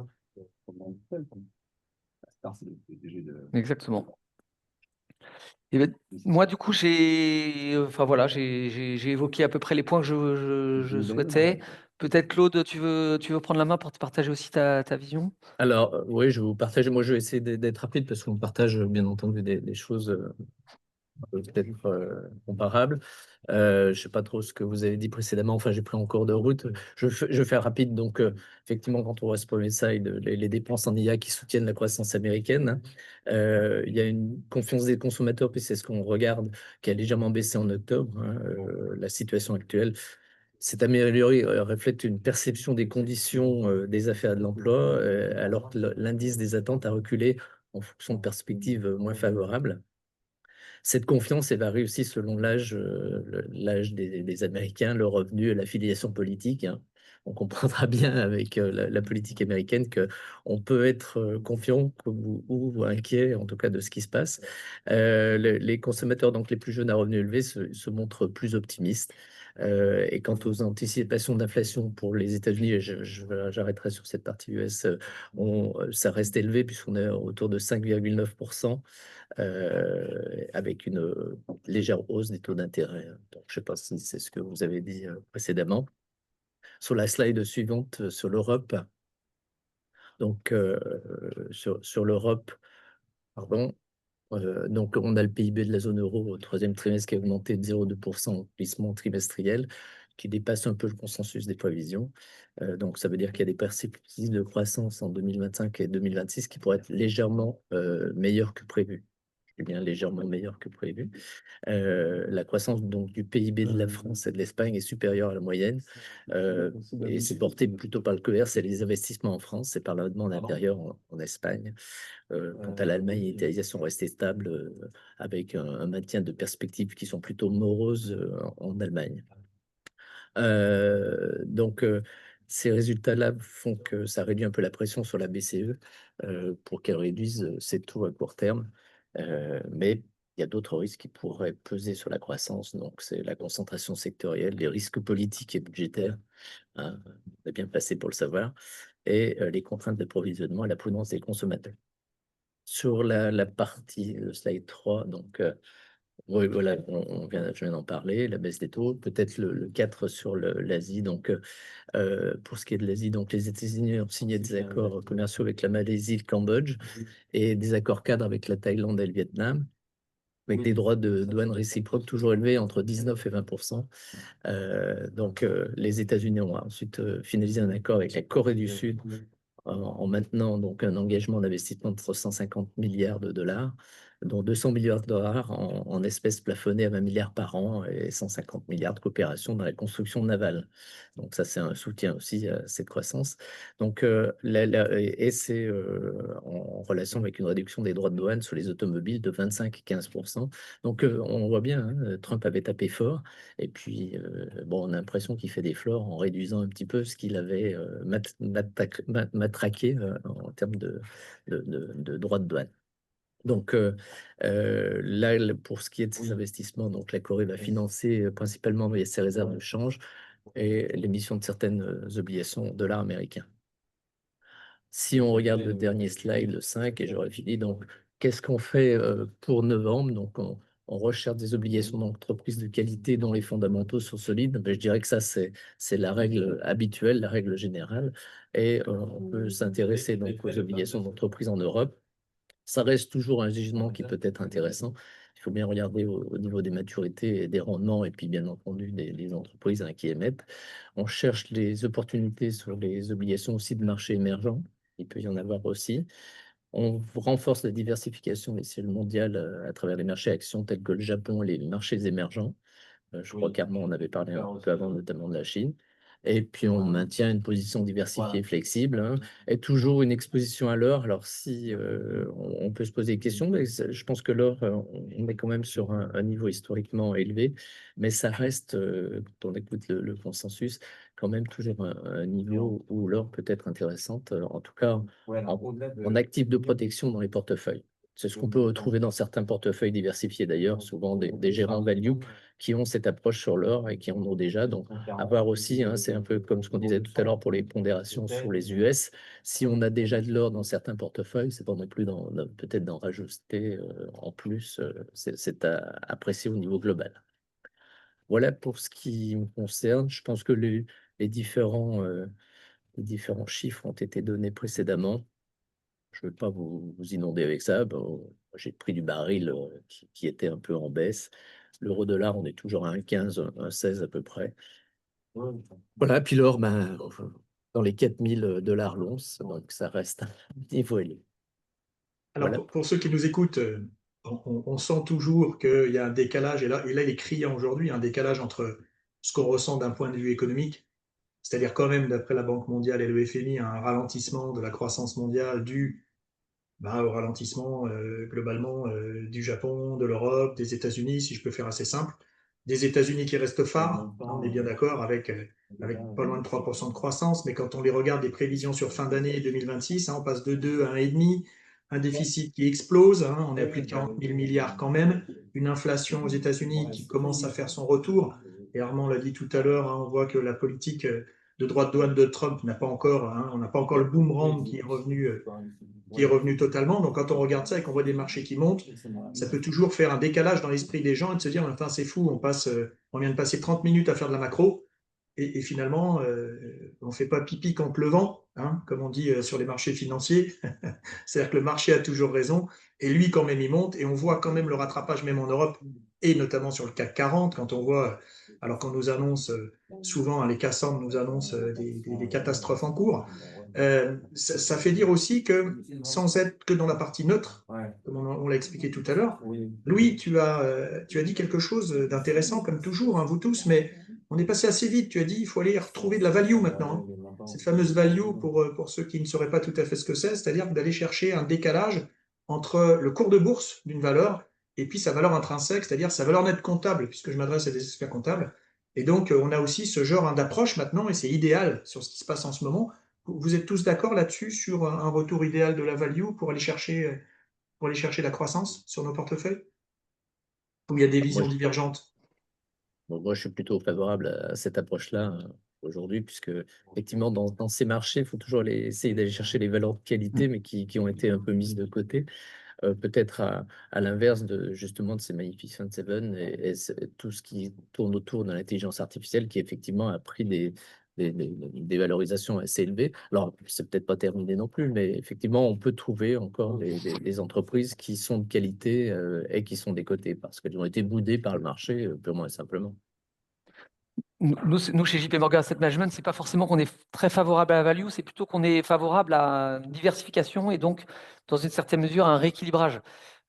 Exactement. Et ben, moi, du coup, enfin voilà, j'ai évoqué à peu près les points que je souhaitais. Peut-être Claude, tu veux prendre la main pour te partager aussi ta vision? Alors, oui, je vais vous partager. Moi, je vais essayer d'être rapide parce qu'on partage, bien entendu, des choses peut-être comparables. Je ne sais pas trop ce que vous avez dit précédemment. Enfin, j'ai pris en cours de route. Je fais rapide. Donc, effectivement, quand on voit ce premier slide, les dépenses en IA qui soutiennent la croissance américaine, hein, il y a une confiance des consommateurs, puis c'est ce qu'on regarde, qui a légèrement baissé en octobre, hein. La situation actuelle s'est améliorée, reflète une perception des conditions des affaires et de l'emploi, alors que l'indice des attentes a reculé en fonction de perspectives moins favorables. Cette confiance, elle varie aussi selon l'âge des Américains, le revenu et l'affiliation politique, hein. On comprendra bien avec la politique américaine qu'on peut être confiant ou inquiet, en tout cas, de ce qui se passe. Les consommateurs, donc les plus jeunes à revenus élevés, se montrent plus optimistes. Et quant aux anticipations d'inflation pour les États-Unis, et j'arrêterai sur cette partie US, ça reste élevé puisqu'on est autour de 5,9%, avec une légère hausse des taux d'intérêt. Donc, je ne sais pas si c'est ce que vous avez dit précédemment. Sur la slide suivante, sur l'Europe, donc sur l'Europe, pardon, donc on a le PIB de la zone euro au troisième trimestre qui a augmenté de 0,2% au glissement trimestriel, qui dépasse un peu le consensus des prévisions. Donc ça veut dire qu'il y a des perspectives de croissance en 2025 et 2026 qui pourraient être légèrement meilleures que prévu. Bien légèrement meilleure que prévu. La croissance donc du PIB de la France et de l'Espagne est supérieure à la moyenne, et c'est porté plutôt par le commerce et les investissements en France et par la demande intérieure en Espagne. Quant à l'Allemagne et l'Italie, elles sont restées stables, avec un maintien de perspectives qui sont plutôt moroses en Allemagne. Donc, ces résultats-là font que ça réduit un peu la pression sur la BCE pour qu'elle réduise ses taux à court terme. Mais il y a d'autres risques qui pourraient peser sur la croissance. Donc, c'est la concentration sectorielle, les risques politiques et budgétaires, hein, on est bien placé pour le savoir, et les contraintes d'approvisionnement et la prudence des consommateurs. Sur la partie, le slide 3, donc Oui, voilà, je viens d'en parler, la baisse des taux, peut-être le 4 sur l'Asie. Donc, pour ce qui est de l'Asie, donc les États-Unis ont signé des accords commerciaux avec la Malaisie, le Cambodge, et des accords cadres avec la Thaïlande et le Vietnam, avec des droits de douane réciproques toujours élevés entre 19 et 20%. Donc, les États-Unis ont ensuite finalisé un accord avec la Corée du Sud en maintenant donc un engagement d'investissement de 350 milliards de dollars, dont 200 milliards de dollars en espèces plafonnées à 20 milliards par an et 150 milliards de coopération dans la construction navale. Donc ça, c'est un soutien aussi à cette croissance. Donc, et c'est en relation avec une réduction des droits de douane sur les automobiles de 25 et 15%. Donc, on voit bien, hein, Trump avait tapé fort. Et puis, bon, on a l'impression qu'il fait des fleurs en réduisant un petit peu ce qu'il avait matraqué en termes de droits de douane. Donc, là, pour ce qui est de ces investissements, donc la Corée va financer principalement via ses réserves de change et l'émission de certaines obligations dollars américains. Si on regarde le dernier slide, le 5, et j'aurais fini, donc qu'est-ce qu'on fait pour novembre? Donc, on recherche des obligations d'entreprise de qualité dont les fondamentaux sont solides. Ben, je dirais que ça, c'est la règle habituelle, la règle générale. Et on peut s'intéresser donc aux obligations d'entreprise en Europe. Ça reste toujours un jugement qui peut être intéressant. Il faut bien regarder au niveau des maturités et des rendements, et puis bien entendu des entreprises qui émettent. On cherche les opportunités sur les obligations aussi de marché émergents. Il peut y en avoir aussi. On renforce la diversification des ciels mondiales à travers les marchés actions tels que le Japon et les marchés émergents. Je crois qu'Armand en avait parlé un peu avant, notamment de la Chine. Et puis, on maintient une position diversifiée, flexible, hein, et toujours une exposition à l'or. Alors, si on peut se poser des questions, mais je pense que l'or, on est quand même sur un niveau historiquement élevé, mais ça reste, quand on écoute le consensus, quand même toujours un niveau où l'or peut être intéressante, en tout cas en actif de protection dans les portefeuilles. C'est ce qu'on peut retrouver dans certains portefeuilles diversifiés d'ailleurs, souvent des gérants value qui ont cette approche sur l'or et qui en ont déjà. Donc, à voir aussi, hein, c'est un peu comme ce qu'on disait tout à l'heure pour les pondérations sur les US. Si on a déjà de l'or dans certains portefeuilles, c'est pas non plus peut-être d'en rajouter en plus. C'est à apprécier au niveau global. Voilà pour ce qui me concerne. Je pense que les différents chiffres ont été donnés précédemment. Je ne veux pas vous inonder avec ça. Bon, j'ai pris du baril qui était un peu en baisse. L'euro-dollar, on est toujours à 1,15, 1,16 à peu près. Voilà, puis l'or, ben, dans les 4000 dollars l'once, donc ça reste un niveau élevé. Alors, Voilà. pour ceux qui nous écoutent, on sent toujours qu'il y a un décalage, et là il est criant aujourd'hui, un décalage entre ce qu'on ressent d'un point de vue économique, c'est-à-dire quand même, d'après la Banque mondiale et le FMI, un ralentissement de la croissance mondiale dû au ralentissement globalement du Japon, de l'Europe, des États-Unis, si je peux faire assez simple. Des États-Unis qui restent phares, on est bien d'accord, avec pas loin de 3% de croissance, mais quand on les regarde, les prévisions sur fin d'année 2026, on passe de 2 à 1,5, un déficit qui explose, on est à plus de 40 000 milliards quand même, une inflation aux États-Unis qui commence à faire son retour, et Armand l'a dit tout à l'heure, on voit que la politique de droits de douane de Trump n'a pas encore, on n'a pas encore le boomerang qui est revenu totalement. Donc, quand on regarde ça et qu'on voit des marchés qui montent, ça peut toujours faire un décalage dans l'esprit des gens et de se dire, enfin, c'est fou, on vient de passer 30 minutes à faire de la macro et finalement, on ne fait pas pipi contre le vent, comme on dit sur les marchés financiers. C'est-à-dire que le marché a toujours raison et lui, quand même, il monte et on voit quand même le rattrapage, même en Europe et notamment sur le CAC 40, quand on voit, alors qu'on nous annonce souvent, les Cassandres nous annoncent des catastrophes en cours. Ça fait dire aussi que, sans être que dans la partie neutre, comme on l'a expliqué tout à l'heure, Louis, tu as dit quelque chose d'intéressant, comme toujours, vous tous, mais on est passé assez vite. Tu as dit il faut aller retrouver de la value maintenant. Cette fameuse value, pour ceux qui ne sauraient pas tout à fait ce que c'est-à-dire d'aller chercher un décalage entre le cours de bourse d'une valeur et puis sa valeur intrinsèque, c'est-à-dire sa valeur nette comptable, puisque je m'adresse à des experts comptables. Et donc, on a aussi ce genre d'approche maintenant, et c'est idéal sur ce qui se passe en ce moment. Vous êtes tous d'accord là-dessus sur un retour idéal de la value pour aller chercher la croissance sur nos portefeuilles? Ou il y a des visions divergentes? Moi, je suis plutôt favorable à cette approche-là aujourd'hui, puisque effectivement, dans ces marchés, il faut toujours essayer d'aller chercher les valeurs de qualité, mais qui ont été un peu mises de côté. peut-être à l'inverse justement de ces Magnificent Seven et tout ce qui tourne autour de l'intelligence artificielle qui effectivement a pris des valorisations assez élevées. Alors, c'est peut-être pas terminé non plus, mais effectivement, on peut trouver encore des entreprises qui sont de qualité et qui sont décotées parce qu'elles ont été boudées par le marché purement et simplement. Nous, chez JP Morgan Asset Management, c'est pas forcément qu'on est très favorable à la value, c'est plutôt qu'on est favorable à une diversification et donc, dans une certaine mesure, à un rééquilibrage.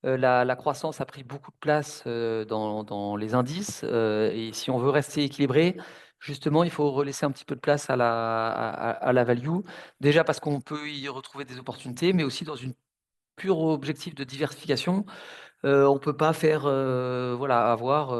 La croissance a pris beaucoup de place dans les indices et si on veut rester équilibré, justement, il faut relaisser un petit peu de place à la value. Déjà parce qu'on peut y retrouver des opportunités, mais aussi dans une pure objectif de diversification. On ne peut pas faire, voilà, avoir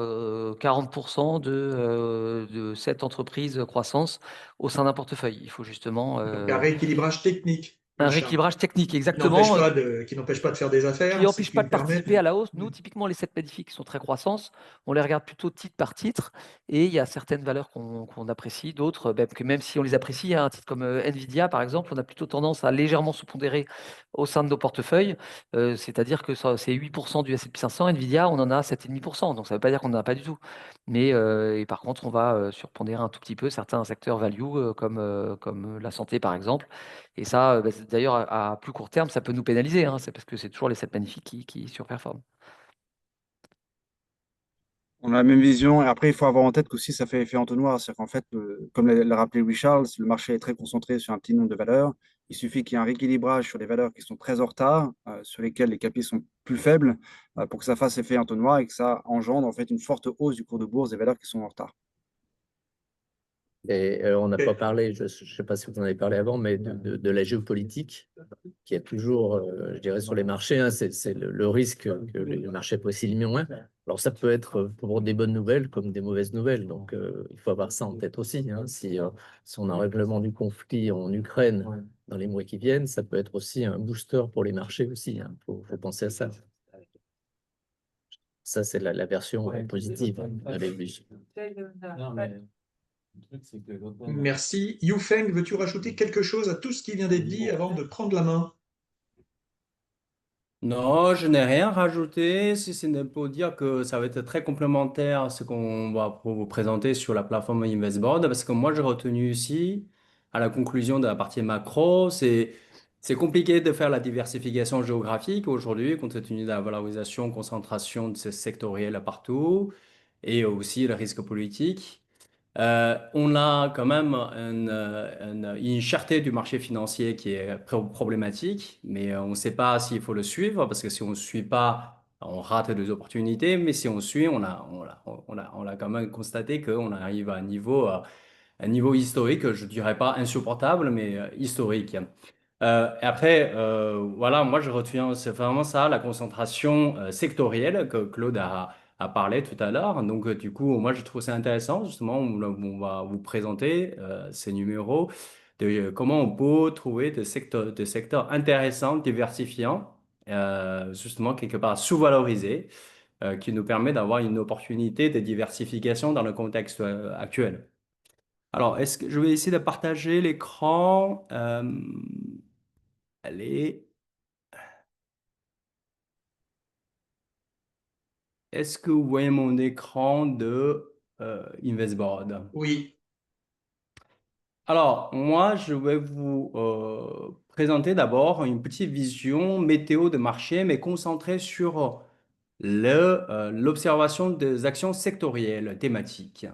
40% de cette entreprise croissance au sein d'un portefeuille. Il faut justement Donc, un rééquilibrage technique, un Richard, rééquilibrage technique, qui exactement. n'empêche pas de faire des affaires, Qui c'est n'empêche qui pas vous de permet participer à la hausse. Nous, Mm. typiquement, les 7 magnifiques qui sont très croissance, on les regarde plutôt titre par titre. Et il y a certaines valeurs qu'on apprécie, d'autres, que même si on les apprécie, un titre comme Nvidia, par exemple, on a plutôt tendance à légèrement sous-pondérer au sein de nos portefeuilles. C'est-à-dire que c'est 8% du S&P 500, Nvidia, on en a 7,5%. Donc, ça ne veut pas dire qu'on n'en a pas du tout. Mais et par contre, on va surpondérer un tout petit peu certains secteurs value comme la santé, par exemple. Et ça, d'ailleurs, à plus court terme, ça peut nous pénaliser. C'est parce que c'est toujours les 7 magnifiques qui surperforment. On a la même vision. Et après, il faut avoir en tête qu'aussi, ça fait effet entonnoir. C'est-à-dire qu'en fait, comme l'a rappelé Louis Charles, le marché est très concentré sur un petit nombre de valeurs. Il suffit qu'il y ait un rééquilibrage sur les valeurs qui sont très en retard, sur lesquelles les capitaux sont plus faibles, pour que ça fasse effet entonnoir et que ça engendre en fait une forte hausse du cours de bourse des valeurs qui sont en retard. Et on n'a pas parlé, je ne sais pas si vous en avez parlé avant, mais de la géopolitique qui est toujours, je dirais, sur les marchés. C'est le risque que le marché peut osciller moins. Alors, ça peut être pour des bonnes nouvelles comme des mauvaises nouvelles. Donc, il faut avoir ça en tête aussi. Si on a un règlement du conflit en Ukraine dans les mois qui viennent, ça peut être aussi un booster pour les marchés aussi. Il faut penser à ça. Ça, c'est la version positive de l'évolution. Merci. Yufeng, veux-tu rajouter quelque chose à tout ce qui vient d'être dit avant de prendre la main? Non, je n'ai rien rajouté, si ce n'est pour dire que ça va être très complémentaire à ce qu'on va vous présenter sur la plateforme Investboard, parce que moi j'ai retenu ici, à la conclusion de la partie macro, c'est compliqué de faire la diversification géographique aujourd'hui, compte tenu de la valorisation, concentration de ces sectoriels partout, et aussi le risque politique. On a quand même une cherté du marché financier qui est problématique, mais on ne sait pas s'il faut le suivre, parce que si on ne suit pas, on rate des opportunités, mais si on suit, on a quand même constaté qu'on arrive à un niveau historique, je ne dirais pas insupportable, mais historique. Et après, voilà, moi je retiens, c'est vraiment ça, la concentration sectorielle que Claude a parlé tout à l'heure. Donc, du coup, moi je trouve ça intéressant, justement, on va vous présenter ces numéros de comment on peut trouver des secteurs intéressants, diversifiants, justement, quelque part sous-valorisés, qui nous permet d'avoir une opportunité de diversification dans le contexte actuel. Alors, est-ce que je vais essayer de partager l'écran? Allez. Est-ce que vous voyez mon écran de Investboard? Oui. Alors, moi, je vais vous présenter d'abord une petite vision météo de marché, mais concentrée sur l'observation des actions sectorielles thématiques.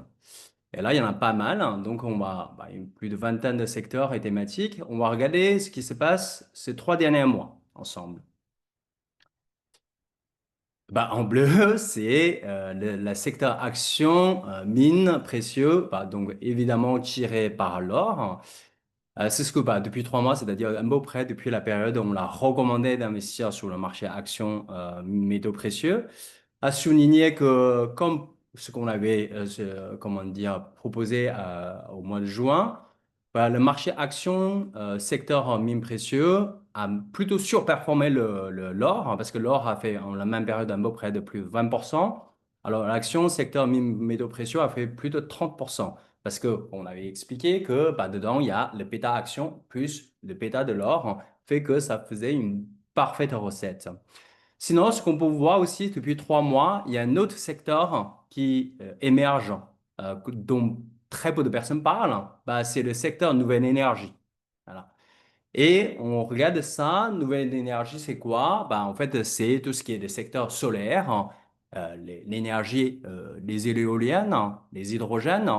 Et là, il y en a pas mal, hein. Donc, il y a plus de vingtaine de secteurs et thématiques. On va regarder ce qui se passe ces 3 derniers mois ensemble. En bleu, c'est le secteur action, mine, précieux, donc évidemment tiré par l'or. C'est ce que depuis 3 mois, c'est-à-dire à peu près depuis la période où on l'a recommandé d'investir sur le marché action métaux précieux. À souligner que comme ce qu'on avait comment dire, proposé au mois de juin, le marché action secteur mines précieux a plutôt surperformé l'or, hein, parce que l'or a fait en la même période à peu près de plus de 20%. Alors l'action secteur mines métaux précieux a fait plus de 30%. Parce qu'on avait expliqué que dedans, il y a le bêta action plus le bêta de l'or, fait que ça faisait une parfaite recette. Sinon, ce qu'on peut voir aussi depuis 3 mois, il y a un autre secteur qui émerge, dont très peu de personnes parlent, bah, c'est le secteur nouvelle énergie. Voilà. Et on regarde ça, nouvelle énergie, c'est quoi? Bah, en fait, c'est tout ce qui est le secteur solaire, l'énergie, les éoliennes, les hydrogènes,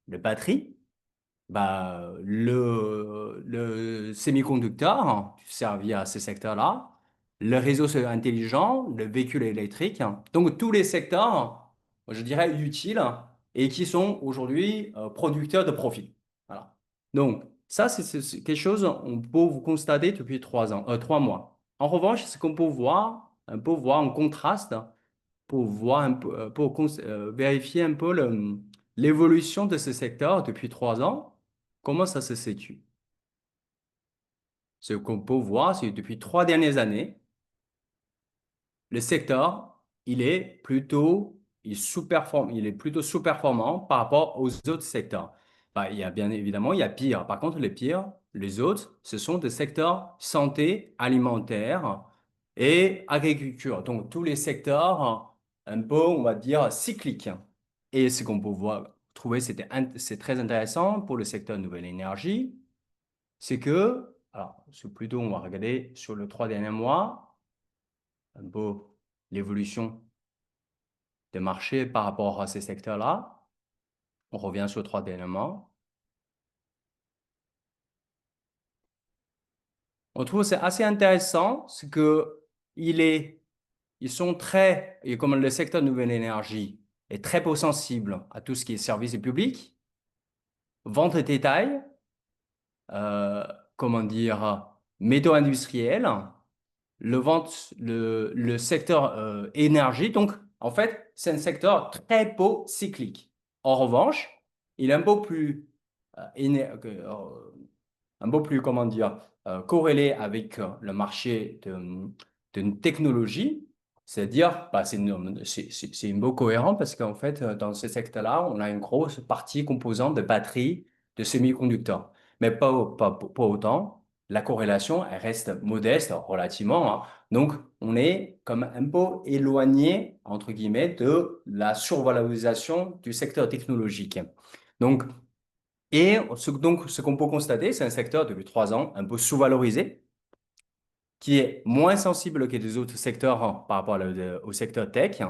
les batteries, bah, le semi-conducteur servi à ces secteurs-là, le réseau intelligent, le véhicule électrique. Donc, tous les secteurs, je dirais, utiles et qui sont aujourd'hui producteurs de profit. Voilà. Donc, ça, c'est quelque chose qu'on peut vous constater depuis 3 mois. En revanche, ce qu'on peut voir, un peu voir en contraste, pour voir un peu, vérifier un peu l'évolution de ce secteur depuis 3 ans, comment ça se situe. Ce qu'on peut voir, c'est que depuis 3 dernières années, le secteur, il est plutôt sous-performant par rapport aux autres secteurs. Bah, il y a bien évidemment, il y a pire. Par contre, les pires, les autres, ce sont des secteurs santé, alimentaire et agriculture. Donc, tous les secteurs un peu, on va dire, cycliques. Et ce qu'on peut trouver, c'est très intéressant pour le secteur nouvelle énergie, c'est que, alors, c'est plutôt, on va regarder sur les 3 derniers mois, un peu l'évolution des marchés par rapport à ces secteurs-là. On revient sur 3 derniers mois. On trouve que c'est assez intéressant, c'est que ils sont très, et comme le secteur de nouvelle énergie est très peu sensible à tout ce qui est services publics, vente et détail, euh, comment dire, métaux industriels, le secteur énergie. Donc, en fait, c'est un secteur très peu cyclique. En revanche, il est un peu plus, comment dire, corrélé avec le marché de technologie. C'est-à-dire, bah, c'est une peu cohérent parce qu'en fait, dans ce secteur-là, on a une grosse partie composante de batteries, de semi-conducteurs. Mais pas autant. La corrélation, elle reste modeste relativement, hein. Donc, on est comme un peu éloigné, entre guillemets, de la survalorisation du secteur technologique. Donc, ce qu'on peut constater, c'est un secteur depuis 3 ans un peu sous-valorisé, qui est moins sensible que les autres secteurs par rapport au secteur tech,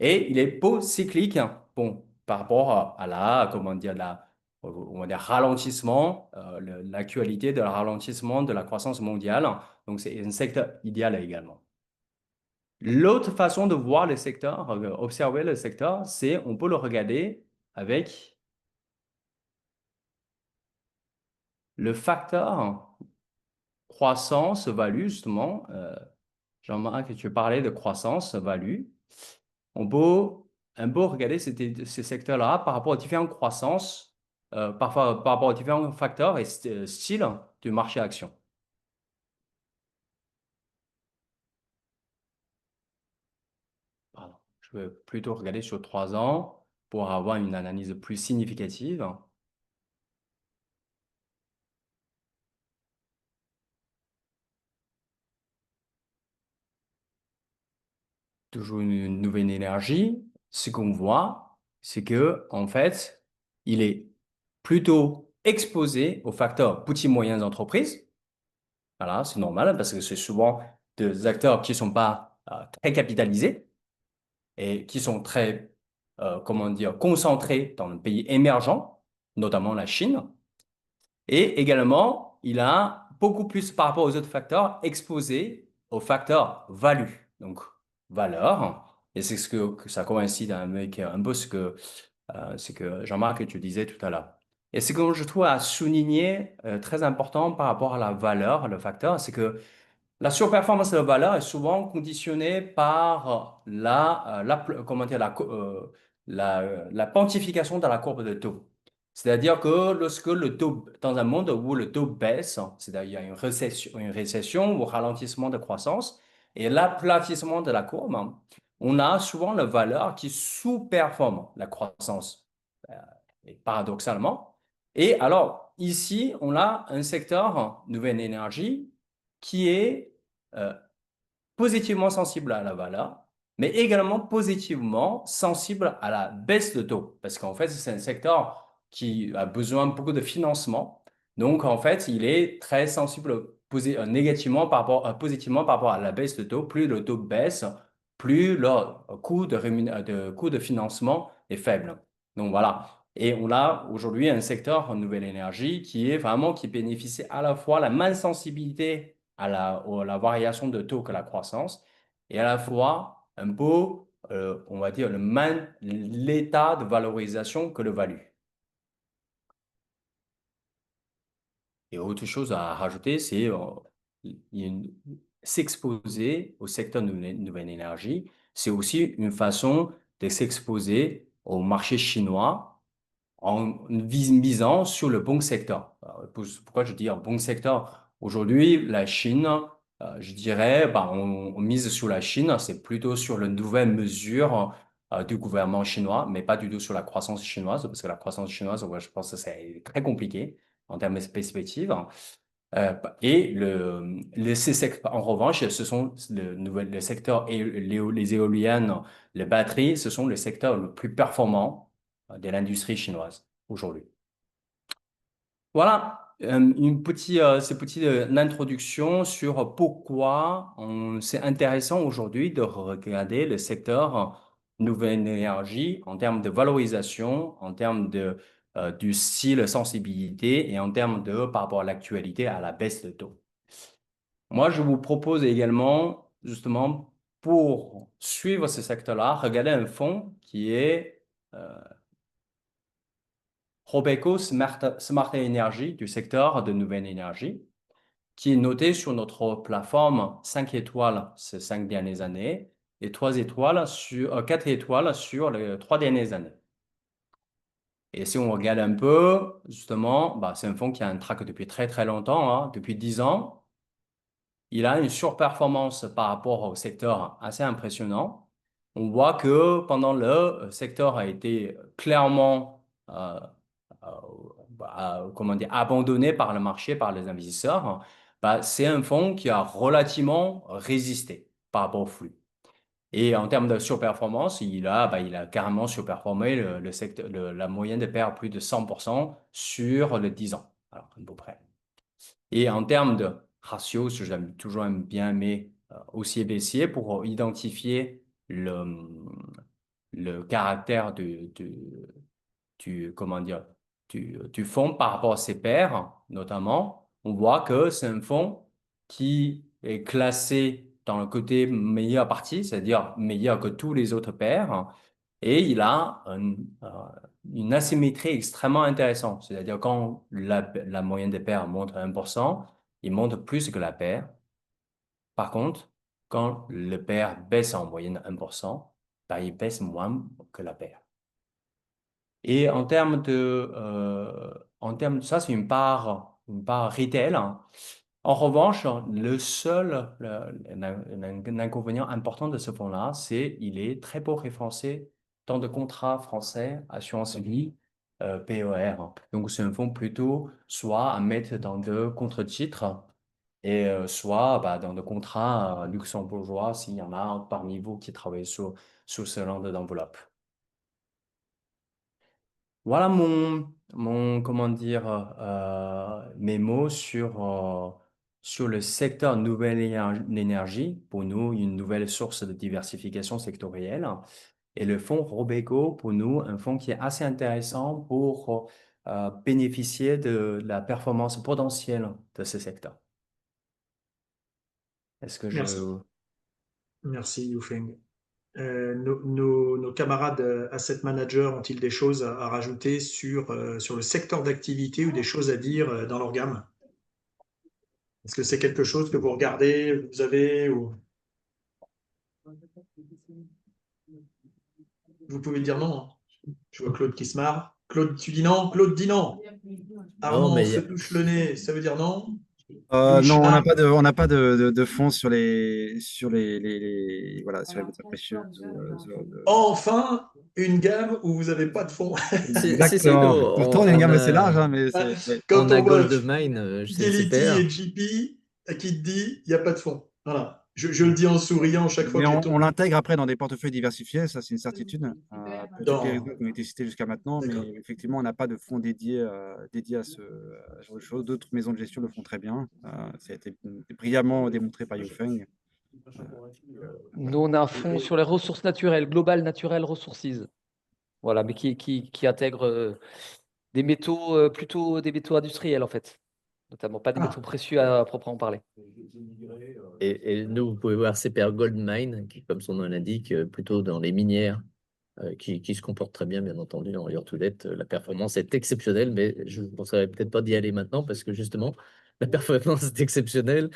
et il est peu cyclique, bon, par rapport à comment dire, on va dire ralentissement, l'actualité de ralentissement de la croissance mondiale. Donc, c'est un secteur idéal également. L'autre façon de voir le secteur, observer le secteur, c'est on peut le regarder avec le facteur croissance, value, justement. Jean-Marc, tu parlais de croissance, value. On peut un peu regarder ces secteurs-là par rapport aux différentes croissances, parfois par rapport aux différents facteurs et styles du marché action. Pardon. Je vais plutôt regarder sur 3 ans pour avoir une analyse plus significative. Toujours une nouvelle énergie. Ce qu'on voit, c'est que en fait, il est plutôt exposé aux facteurs petits moyennes entreprises. Voilà, c'est normal parce que c'est souvent des acteurs qui ne sont pas très capitalisés et qui sont très, comment dire, concentrés dans le pays émergent, notamment la Chine. Et également, il a beaucoup plus par rapport aux autres facteurs exposé aux facteurs value, donc valeur. Et c'est que ça coïncide avec un peu ce que Jean-Marc tu disais tout à l'heure. Et ce que je trouve à souligner très important par rapport à la valeur, le facteur, c'est que la surperformance de la valeur est souvent conditionnée par comment dire, la quantification de la courbe de taux. C'est-à-dire que lorsque le taux, dans un monde où le taux baisse, c'est-à-dire il y a une récession ou ralentissement de croissance, et l'aplatissement de la courbe, on a souvent la valeur qui sous-performe la croissance, et paradoxalement. Et alors, ici, on a un secteur, nouvelle énergie, qui est euh, positivement sensible à la valeur, mais également positivement sensible à la baisse de taux. Parce qu'en fait, c'est un secteur qui a besoin beaucoup de financement. Donc, en fait, il est très sensible négativement positivement par rapport à la baisse de taux. Plus le taux baisse, plus leur coût de financement est faible. Donc, voilà. Et on a aujourd'hui un secteur en nouvelle énergie qui bénéficie à la fois la même sensibilité à la variation de taux que la croissance et à la fois un peu, on va dire, l'état de valorisation que le value. Et autre chose à rajouter, c'est s'exposer au secteur de nouvelle énergie. C'est aussi une façon de s'exposer au marché chinois en misant sur le bon secteur. Pourquoi je dis un bon secteur? Aujourd'hui, la Chine, je dirais, on mise sur la Chine, c'est plutôt sur les nouvelles mesures du gouvernement chinois, mais pas du tout sur la croissance chinoise, parce que la croissance chinoise, je pense que c'est très compliqué en termes de perspective. Ces secteurs, en revanche, ce sont le secteur et les éoliennes, les batteries, ce sont les secteurs les plus performants de l'industrie chinoise aujourd'hui. Voilà, c'est petite introduction sur pourquoi c'est intéressant aujourd'hui de regarder le secteur nouvelle énergie en termes de valorisation, en termes du style sensibilité et en termes par rapport à l'actualité, à la baisse de taux. Moi, je vous propose également, justement, pour suivre ce secteur-là, regarder un fonds qui est Robeco Smart Energy du secteur de nouvelle énergie, qui est noté sur notre plateforme 5 étoiles ces 5 dernières années et 4 étoiles sur les 3 dernières années. Et si on regarde un peu, justement, c'est un fonds qui a un track depuis très très longtemps, depuis 10 ans. Il a une surperformance par rapport au secteur assez impressionnant. On voit que pendant le secteur a été clairement abandonné par le marché, par les investisseurs, c'est un fonds qui a relativement résisté par rapport au flux. Et en termes de surperformance, il a carrément surperformé le secteur, la moyenne de paire plus de 100% sur les 10 ans, alors à peu près. Et en termes de ratio, j'aime toujours bien aimer haussier baissier pour identifier le caractère du fonds par rapport à ses pairs, notamment. On voit que c'est un fonds qui est classé dans le côté meilleure partie, c'est-à-dire meilleur que tous les autres pairs. Et il a une asymétrie extrêmement intéressante. C'est-à-dire quand la moyenne des pairs monte à 1%, il monte plus que la paire. Par contre, quand le pair baisse en moyenne 1%, il baisse moins que la paire. Et en termes de ça, c'est une part retail. En revanche, l'inconvénient important de ce fonds-là, c'est qu'il est très peu référencé dans de contrats français, assurance vie, PER. Donc, c'est un fonds plutôt soit à mettre dans de contre-titres et soit dans de contrats luxembourgeois s'il y en a parmi vous qui travaillent sur ce genre d'enveloppe. Voilà mes mots sur le secteur nouvelle énergie. Pour nous, une nouvelle source de diversification sectorielle. Et le fonds Robeco, pour nous, un fonds qui est assez intéressant pour bénéficier de la performance potentielle de ce secteur. Est-ce que Merci, Yufeng. Nos camarades asset managers ont-ils des choses à rajouter sur le secteur d'activité ou des choses à dire dans leur gamme? Est-ce que c'est quelque chose que vous regardez, vous avez ou... Vous pouvez dire non. Je vois Claude qui se marre. Claude, tu dis non? Claude dit non. Armand se touche le nez, ça veut dire non? Non, on n'a pas de fonds sur les matières précieuses. Enfin, une gamme où vous n'avez pas de fonds. Exactement. Pourtant, on a une gamme assez large, mais quand on on a voit Goldmine, Fidelity et JP qui te dit il n'y a pas de fonds. Voilà. Je le dis en souriant chaque fois Mais que j'ai on tombé l'intègre après dans des portefeuilles diversifiés, ça c'est une certitude. Plus toutes les dans. raisons qui ont été citées jusqu'à maintenant, mais D'accord. effectivement, on n'a pas de fonds dédiés, dédiés à ce genre de choses. D'autres maisons de gestion le font très bien. Ça a été brillamment démontré par Yufeng. Nous, on a un fonds sur les ressources naturelles, Global Natural Resources. Voilà, mais qui intègre des métaux, plutôt des métaux industriels, en fait. Notamment pas des Ah. métaux précieux à proprement parler. Et nous, vous pouvez voir CPR Goldmine, qui, comme son nom l'indique, plutôt dans les minières, qui se comporte très bien, bien entendu, en year to date. La performance est exceptionnelle, mais je ne conseillerais peut-être pas d'y aller maintenant parce que justement, la performance est exceptionnelle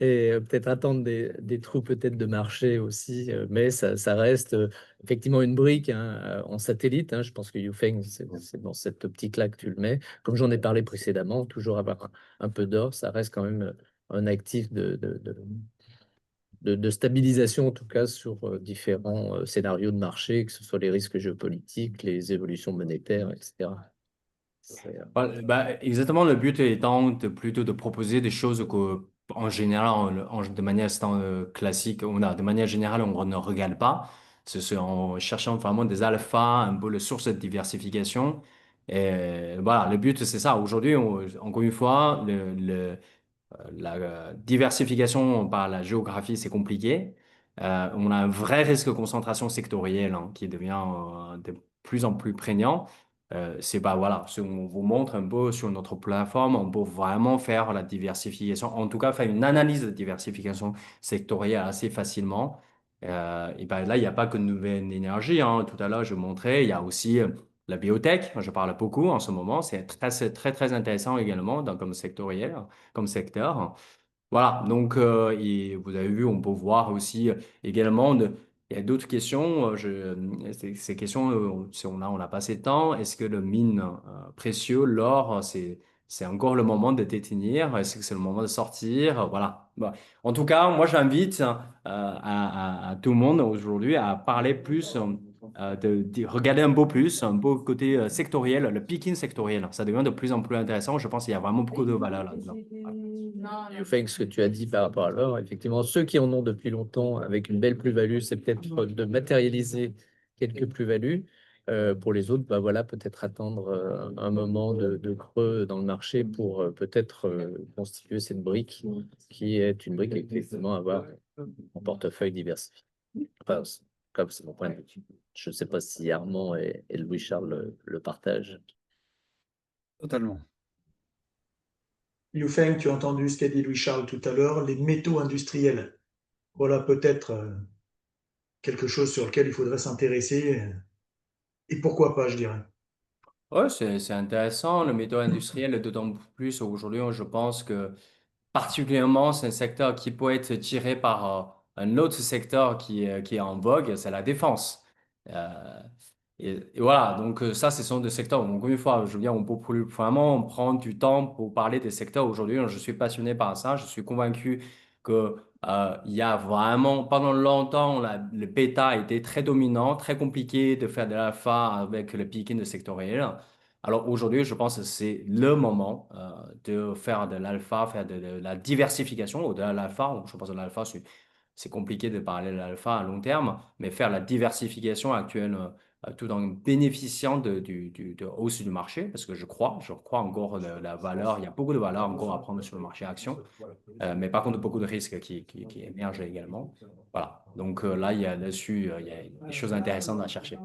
et peut-être attendre des trous peut-être de marché aussi, mais ça reste effectivement une brique, hein, en satellite, hein. Je pense que Yufeng, c'est dans cette optique-là que tu le mets. Comme j'en ai parlé précédemment, toujours avoir un peu d'or, ça reste quand même un actif de stabilisation, en tout cas, sur différents scénarios de marché, que ce soit les risques géopolitiques, les évolutions monétaires, etc. Exactement, le but étant plutôt de proposer des choses que, en général, de manière classique, de manière générale, on ne regarde pas. C'est en cherchant vraiment des alphas, un peu les sources de diversification. Et voilà, le but, c'est ça. Aujourd'hui, encore une fois, la diversification par la géographie, c'est compliqué. On a un vrai risque de concentration sectorielle, hein, qui devient de plus en plus prégnant. C'est pas, voilà, on vous montre un peu sur notre plateforme, on peut vraiment faire la diversification, en tout cas faire une analyse de diversification sectorielle assez facilement. Et ben là, il n'y a pas que de nouvelles énergies, hein. Tout à l'heure, je montrais, il y a aussi la biotech. Je parle beaucoup en ce moment. C'est très, très intéressant également comme sectoriel, comme secteur. Voilà, donc et vous avez vu, on peut voir aussi également, il y a d'autres questions. Ces questions, si on a pas assez de temps, est-ce que le mine précieux, l'or, c'est encore le moment de détenir? Est-ce que c'est le moment de sortir? Voilà. Bon. En tout cas, moi, j'invite à tout le monde aujourd'hui à parler plus, de regarder un peu plus, un peu côté sectoriel, le picking sectoriel. Ça devient de plus en plus intéressant. Je pense qu'il y a vraiment beaucoup de valeur là-dedans. Voilà. Yufeng, ce que tu as dit par rapport à l'or, effectivement, ceux qui en ont depuis longtemps avec une belle plus-value, c'est peut-être de matérialiser quelques plus-values. Pour les autres, bah voilà, peut-être attendre un moment de creux dans le marché pour peut-être constituer cette brique qui est une brique effectivement à avoir en portefeuille diversifié. Enfin, comme c'est mon point de vue. Je ne sais pas si Armand et Louis-Charles le partagent. Totalement. Liu tu as entendu ce qu'a dit Louis-Charles tout à l'heure, les métaux industriels. Voilà peut-être quelque chose sur lequel il faudrait s'intéresser. Et pourquoi pas, je dirais. Ouais, c'est intéressant, le métaux industriel, d'autant plus aujourd'hui, je pense que particulièrement, c'est un secteur qui peut être tiré par un autre secteur qui est en vogue, c'est la défense. Euh, et voilà, donc ça, ce sont des secteurs, encore une fois, je veux dire, on peut vraiment prendre du temps pour parler des secteurs aujourd'hui. Je suis passionné par ça, je suis convaincu que il y a vraiment, pendant longtemps, le bêta a été très dominant, très compliqué de faire de l'alpha avec le picking de sectoriel. Alors aujourd'hui, je pense que c'est le moment de faire de l'alpha, faire de la diversification au-delà de l'alpha. Je pense que l'alpha, c'est compliqué de parler de l'alpha à long terme, mais faire la diversification actuelle tout en bénéficiant de hausse du marché, parce que je crois encore la valeur, il y a beaucoup de valeur encore à prendre sur le marché action, mais par contre, beaucoup de risques qui émergent également. Voilà, donc là, il y a là-dessus, il y a des choses intéressantes à chercher.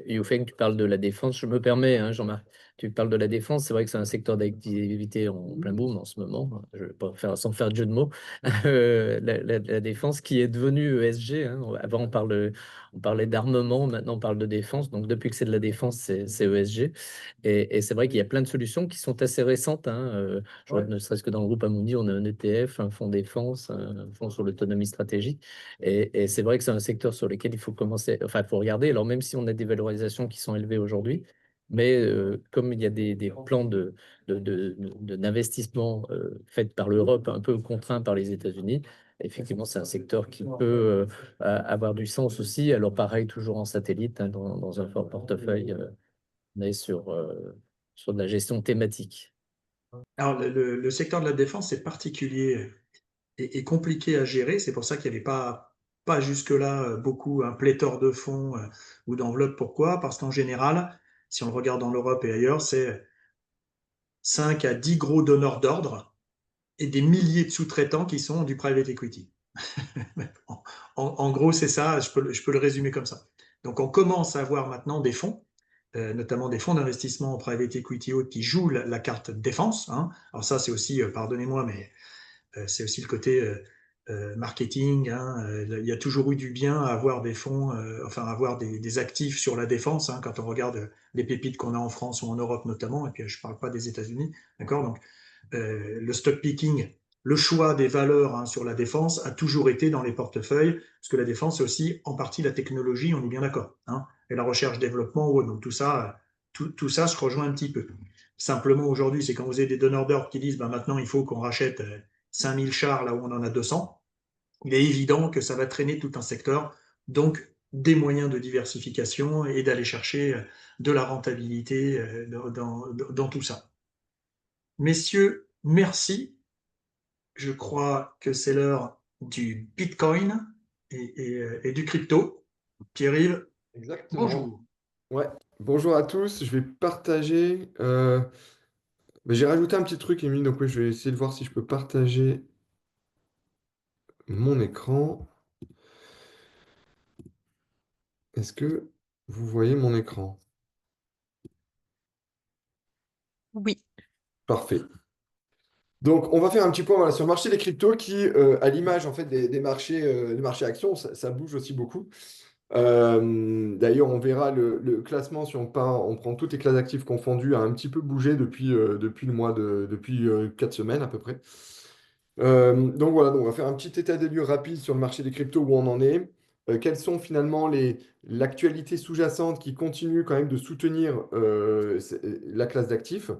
Youfeng, tu parles de la défense, je me permets, hein, Jean-Marc, tu parles de la défense, c'est vrai que c'est un secteur d'activité en plein boom en ce moment, je vais pas faire sans faire de jeu de mots. La défense qui est devenue ESG, hein. Avant on parlait d'armement, maintenant on parle de défense, donc depuis que c'est de la défense, c'est ESG, et c'est vrai qu'il y a plein de solutions qui sont assez récentes, hein. Je vois, ne serait-ce que dans le groupe Amundi, on a un ETF, un fonds défense, un fonds sur l'autonomie stratégique, et c'est vrai que c'est un secteur sur lequel il faut commencer, enfin, il faut regarder. Alors, même si on a des valorisations qui sont élevées aujourd'hui, mais comme il y a des plans d'investissement faits par l'Europe, un peu contraints par les États-Unis, effectivement, c'est un secteur qui peut avoir du sens aussi. Alors, pareil, toujours en satellite, hein, dans un fort portefeuille, on est sur de la gestion thématique. Alors, le secteur de la défense, c'est particulier. est compliqué à gérer. C'est pour ça qu'il n'y avait pas jusque-là beaucoup un pléthore de fonds ou d'enveloppes. Pourquoi? Parce qu'en général, si on le regarde en Europe et ailleurs, c'est 5 à 10 gros donneurs d'ordre et des milliers de sous-traitants qui sont du private equity. En gros, c'est ça, je peux le résumer comme ça. Donc, on commence à avoir maintenant des fonds, notamment des fonds d'investissement en private equity haute qui jouent la carte défense. Hein. Alors ça, c'est aussi, pardonnez-moi, mais c'est aussi le côté marketing. Hein. Il y a toujours eu du bien à avoir des fonds, enfin avoir des actifs sur la défense. Hein, quand on regarde les pépites qu'on a en France ou en Europe notamment, et puis je ne parle pas des États-Unis, d'accord. Donc le stock picking, le choix des valeurs hein, sur la défense a toujours été dans les portefeuilles, parce que la défense c'est aussi en partie la technologie, on est bien d'accord, hein, et la recherche-développement. Donc tout ça se rejoint un petit peu. Simplement aujourd'hui, c'est quand vous avez des donneurs d'ordre qui disent ben, maintenant il faut qu'on rachète 5000 chars là où on en a 200, il est évident que ça va traîner tout un secteur, donc des moyens de diversification et d'aller chercher de la rentabilité dans tout ça. Messieurs, merci. Je crois que c'est l'heure du Bitcoin et du crypto. Pierre-Yves, Exactement. bonjour. Ouais. Bonjour à tous. Je vais partager. J'ai rajouté un petit truc, Émile. Donc, oui, je vais essayer de voir si je peux partager mon écran. Est-ce que vous voyez mon écran? Oui. Parfait. Donc, on va faire un petit point voilà, sur le marché des cryptos qui, à l'image en fait, des marchés actions, ça bouge aussi beaucoup. D'ailleurs, on verra le classement, si on prend toutes les classes actives confondues, a un petit peu bougé depuis 4 semaines à peu près. Donc voilà, donc on va faire un petit état des lieux rapide sur le marché des cryptos, où on en est. Quelles sont finalement l'actualité sous-jacente qui continue quand même de soutenir la classe d'actifs.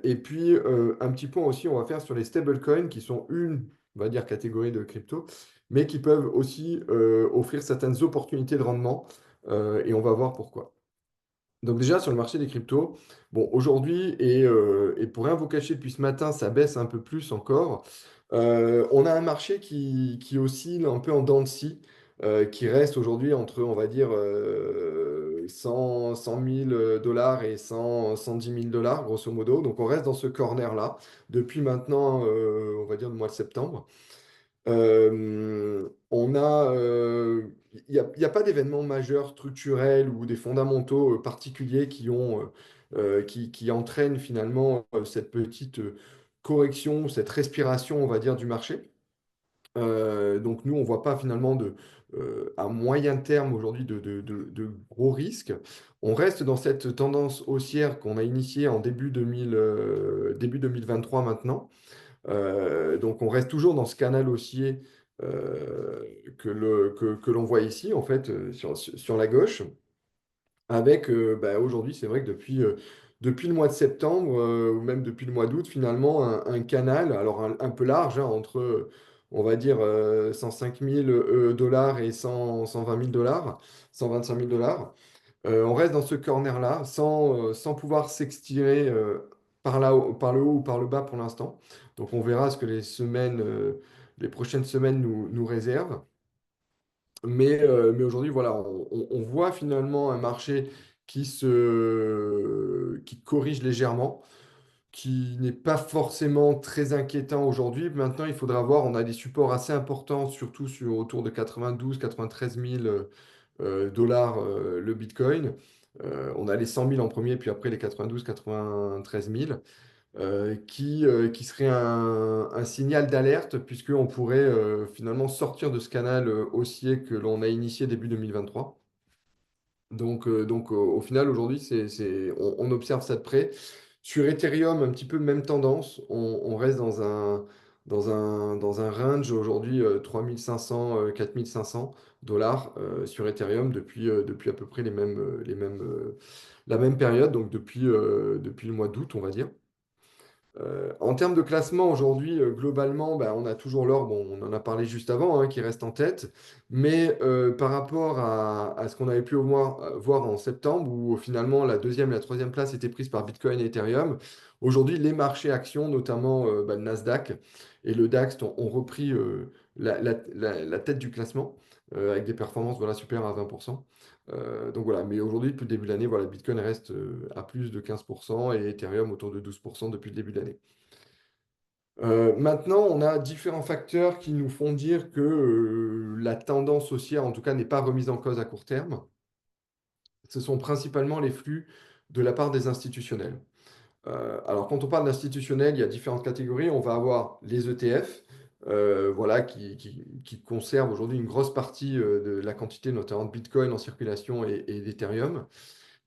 Et puis un petit point aussi, on va faire sur les stablecoins qui sont on va dire, catégorie de crypto, mais qui peuvent aussi offrir certaines opportunités de rendement. Et on va voir pourquoi. Donc déjà sur le marché des cryptos, bon aujourd'hui et pour rien vous cacher depuis ce matin, ça baisse un peu plus encore. On a un marché qui oscille un peu en dents de scie, qui reste aujourd'hui entre on va dire 100 000 dollars et 110 000 dollars grosso modo. Donc on reste dans ce corner-là depuis maintenant on va dire le mois de septembre. Il n'y a pas d'événements majeurs structurels ou des fondamentaux particuliers qui entraînent finalement cette petite correction, cette respiration, on va dire, du marché. Donc nous, on ne voit pas finalement à moyen terme aujourd'hui de gros risques. On reste dans cette tendance haussière qu'on a initiée en début 2023 maintenant. Donc on reste toujours dans ce canal haussier que l'on voit ici, en fait, sur la gauche, avec aujourd'hui, c'est vrai que depuis le mois de septembre, ou même depuis le mois d'août, finalement, un canal, alors un peu large, hein, entre, on va dire, 105 000 dollars et 120 000 dollars, 125 000 dollars. On reste dans ce corner-là, sans pouvoir s'extirer par le haut ou par le bas pour l'instant. Donc on verra ce que les prochaines semaines nous réservent. Mais aujourd'hui, voilà, on voit finalement un marché qui corrige légèrement, qui n'est pas forcément très inquiétant aujourd'hui. Maintenant, il faudra voir, on a des supports assez importants, surtout autour de 92-93 000 dollars le Bitcoin. On a les 100 000 en premier, puis après les 92-93 000, qui serait un signal d'alerte, puisqu'on pourrait finalement sortir de ce canal haussier que l'on a initié début 2023. Donc au final, aujourd'hui, on observe ça de près. Sur Ethereum, un petit peu même tendance. On reste dans un range aujourd'hui 3500, 4500 dollars sur Ethereum depuis à peu près la même période, donc depuis le mois d'août, on va dire. En termes de classement, aujourd'hui, globalement, on a toujours l'or, bon, on en a parlé juste avant, hein, qui reste en tête. Mais par rapport à ce qu'on avait pu voir en septembre, où finalement la deuxième et la troisième place étaient prises par Bitcoin et Ethereum, Aujourd'hui, les marchés actions, notamment le Nasdaq et le DAX, ont repris la tête du classement avec des performances voilà, supérieures à 20%. Donc voilà, mais aujourd'hui, depuis le début de l'année, voilà, Bitcoin reste à plus de 15% et Ethereum autour de 12% depuis le début de l'année. Maintenant, on a différents facteurs qui nous font dire que la tendance haussière, en tout cas, n'est pas remise en cause à court terme. Ce sont principalement les flux de la part des institutionnels. Alors, quand on parle d'institutionnels, il y a différentes catégories. On va avoir les ETF, voilà, qui conservent aujourd'hui une grosse partie de la quantité, notamment de Bitcoin en circulation et d'Ethereum.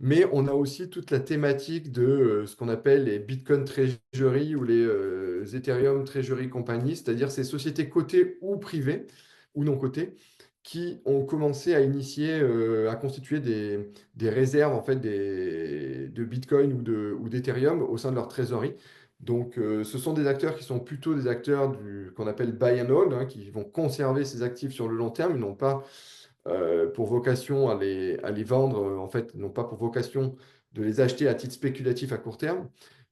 Mais on a aussi toute la thématique de ce qu'on appelle les Bitcoin Treasury ou les Ethereum Treasury Company, c'est-à-dire ces sociétés cotées ou privées ou non cotées qui ont commencé à initier, à constituer des réserves en fait, de Bitcoin ou d'Ethereum au sein de leur trésorerie. Donc, ce sont des acteurs qui sont plutôt des acteurs qu'on appelle buy and hold, hein, qui vont conserver ces actifs sur le long terme. Ils n'ont pas pour vocation à les vendre, en fait, n'ont pas pour vocation de les acheter à titre spéculatif à court terme.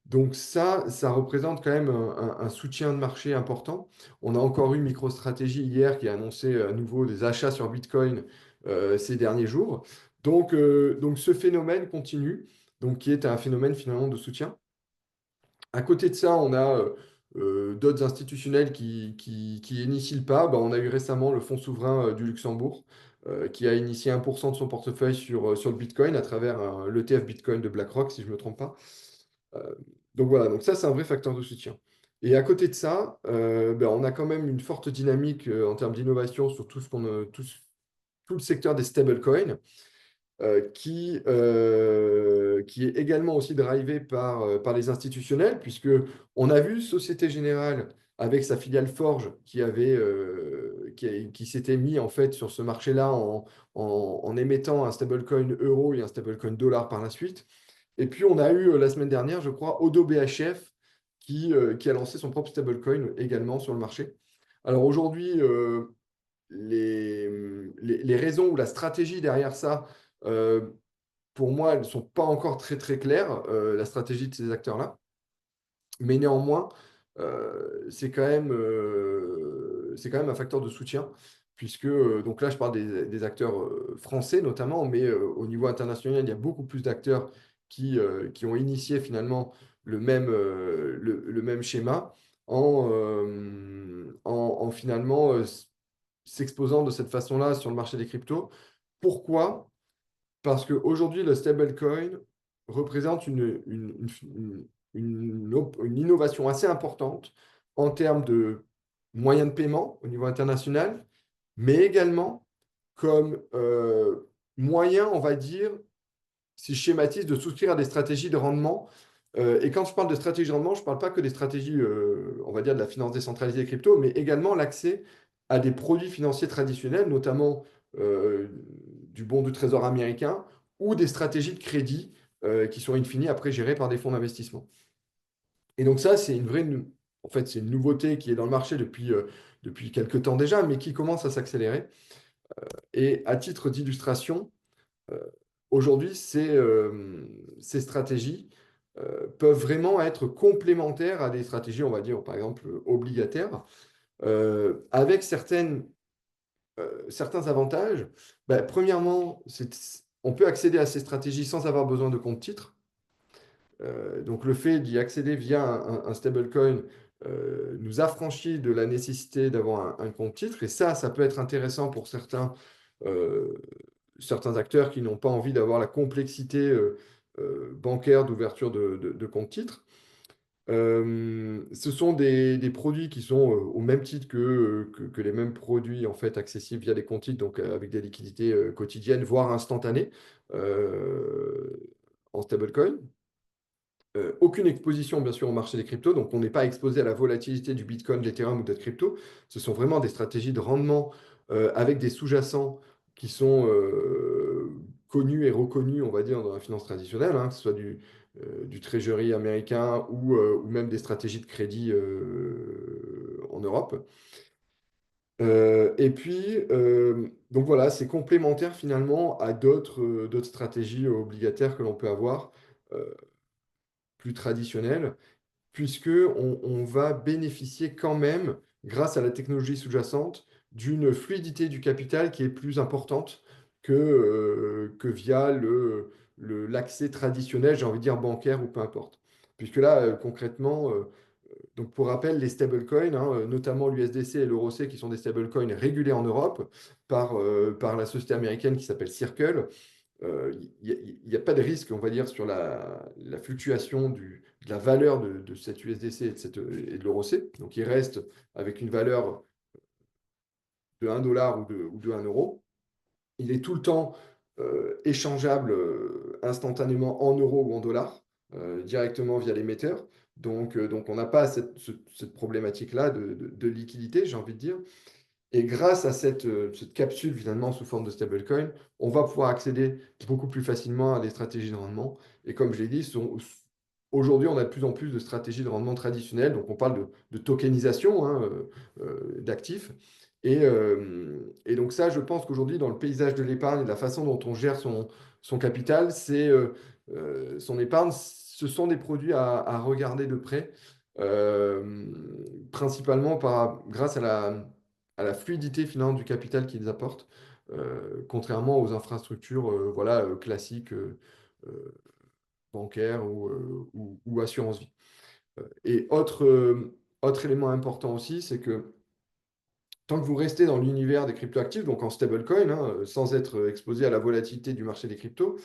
Donc ça représente quand même un soutien de marché important. On a encore eu MicroStrategy hier qui a annoncé à nouveau des achats sur Bitcoin ces derniers jours. Donc ce phénomène continue, donc qui est un phénomène finalement de soutien. À côté de ça, on a d'autres institutionnels qui initient le pas. On a eu récemment le Fonds souverain du Luxembourg qui a initié 1% de son portefeuille sur le Bitcoin à travers l'ETF Bitcoin de BlackRock, si je ne me trompe pas. Donc voilà, donc ça, c'est un vrai facteur de soutien. Et à côté de ça, on a quand même une forte dynamique en termes d'innovation sur tout le secteur des stablecoins. Qui est également aussi drivé par les institutionnels, puisque on a vu Société Générale avec sa filiale Forge qui s'était mis en fait sur ce marché-là en émettant un stablecoin euro et un stablecoin dollar par la suite. Et puis on a eu la semaine dernière, je crois, Odo BHF qui a lancé son propre stablecoin également sur le marché. Alors aujourd'hui, les raisons ou la stratégie derrière ça, pour moi, elles ne sont pas encore très très claires, la stratégie de ces acteurs-là. Mais néanmoins, c'est quand même un facteur de soutien, puisque, donc là, je parle des acteurs français notamment, mais au niveau international, il y a beaucoup plus d'acteurs qui ont initié finalement le même schéma en finalement s'exposant de cette façon-là sur le marché des cryptos. Pourquoi? Parce qu'aujourd'hui, le stablecoin représente une innovation assez importante en termes de moyens de paiement au niveau international, mais également comme moyen, on va dire, si je schématise, de souscrire à des stratégies de rendement. Et quand je parle de stratégie de rendement, je ne parle pas que des stratégies, on va dire, de la finance décentralisée crypto, mais également l'accès à des produits financiers traditionnels, notamment du bon du trésor américain ou des stratégies de crédit qui sont in fine après gérées par des fonds d'investissement. Et donc ça, c'est en fait, c'est une nouveauté qui est dans le marché depuis quelques temps déjà, mais qui commence à s'accélérer. Et à titre d'illustration, aujourd'hui, ces stratégies peuvent vraiment être complémentaires à des stratégies, on va dire, par exemple, obligataires, avec certains avantages. Premièrement, on peut accéder à ces stratégies sans avoir besoin de compte titre. Donc le fait d'y accéder via un stablecoin nous affranchit de la nécessité d'avoir un compte titre. Et ça peut être intéressant pour certains acteurs qui n'ont pas envie d'avoir la complexité bancaire d'ouverture de compte titre. Ce sont des produits qui sont au même titre que les mêmes produits en fait, accessibles via des comptes titres, donc avec des liquidités quotidiennes, voire instantanées en stablecoin. Aucune exposition, bien sûr, au marché des cryptos. Donc, on n'est pas exposé à la volatilité du Bitcoin, de l'Ethereum ou d'autres cryptos. Ce sont vraiment des stratégies de rendement avec des sous-jacents qui sont connus et reconnus, on va dire, dans la finance traditionnelle, hein, que ce soit du treasury américain ou même des stratégies de crédit en Europe. Et puis, donc voilà, c'est complémentaire finalement à d'autres stratégies obligataires que l'on peut avoir. plus traditionnels, puisqu'on va bénéficier quand même, grâce à la technologie sous-jacente, d'une fluidité du capital qui est plus importante que via l'accès traditionnel, j'ai envie de dire bancaire ou peu importe. Puisque là, concrètement, donc pour rappel, les stablecoins, notamment l'USDC et l'EURC, qui sont des stablecoins régulés en Europe par la société américaine qui s'appelle Circle, il n'y a pas de risque, on va dire, sur la fluctuation de la valeur de cette USDC et de l'EURC. Donc, il reste avec une valeur de 1 dollar ou de 1 euro. Il est tout le temps échangeable instantanément en euros ou en dollars, directement via l'émetteur. Donc, on n'a pas cette problématique-là de liquidité, j'ai envie de dire. Et grâce à cette capsule, finalement, sous forme de stablecoin, on va pouvoir accéder beaucoup plus facilement à des stratégies de rendement. Et comme je l'ai dit, aujourd'hui, on a de plus en plus de stratégies de rendement traditionnelles. Donc, on parle de tokenisation d'actifs. Et donc ça, je pense qu'aujourd'hui, dans le paysage de l'épargne et de la façon dont on gère son capital, son épargne, ce sont des produits à regarder de près, principalement grâce à la fluidité finalement du capital qu'ils apportent, contrairement aux infrastructures classiques bancaires ou assurance vie. Et autre élément important aussi, c'est que tant que vous restez dans l'univers des cryptoactifs, donc en stablecoin, sans être exposé à la volatilité du marché des cryptos,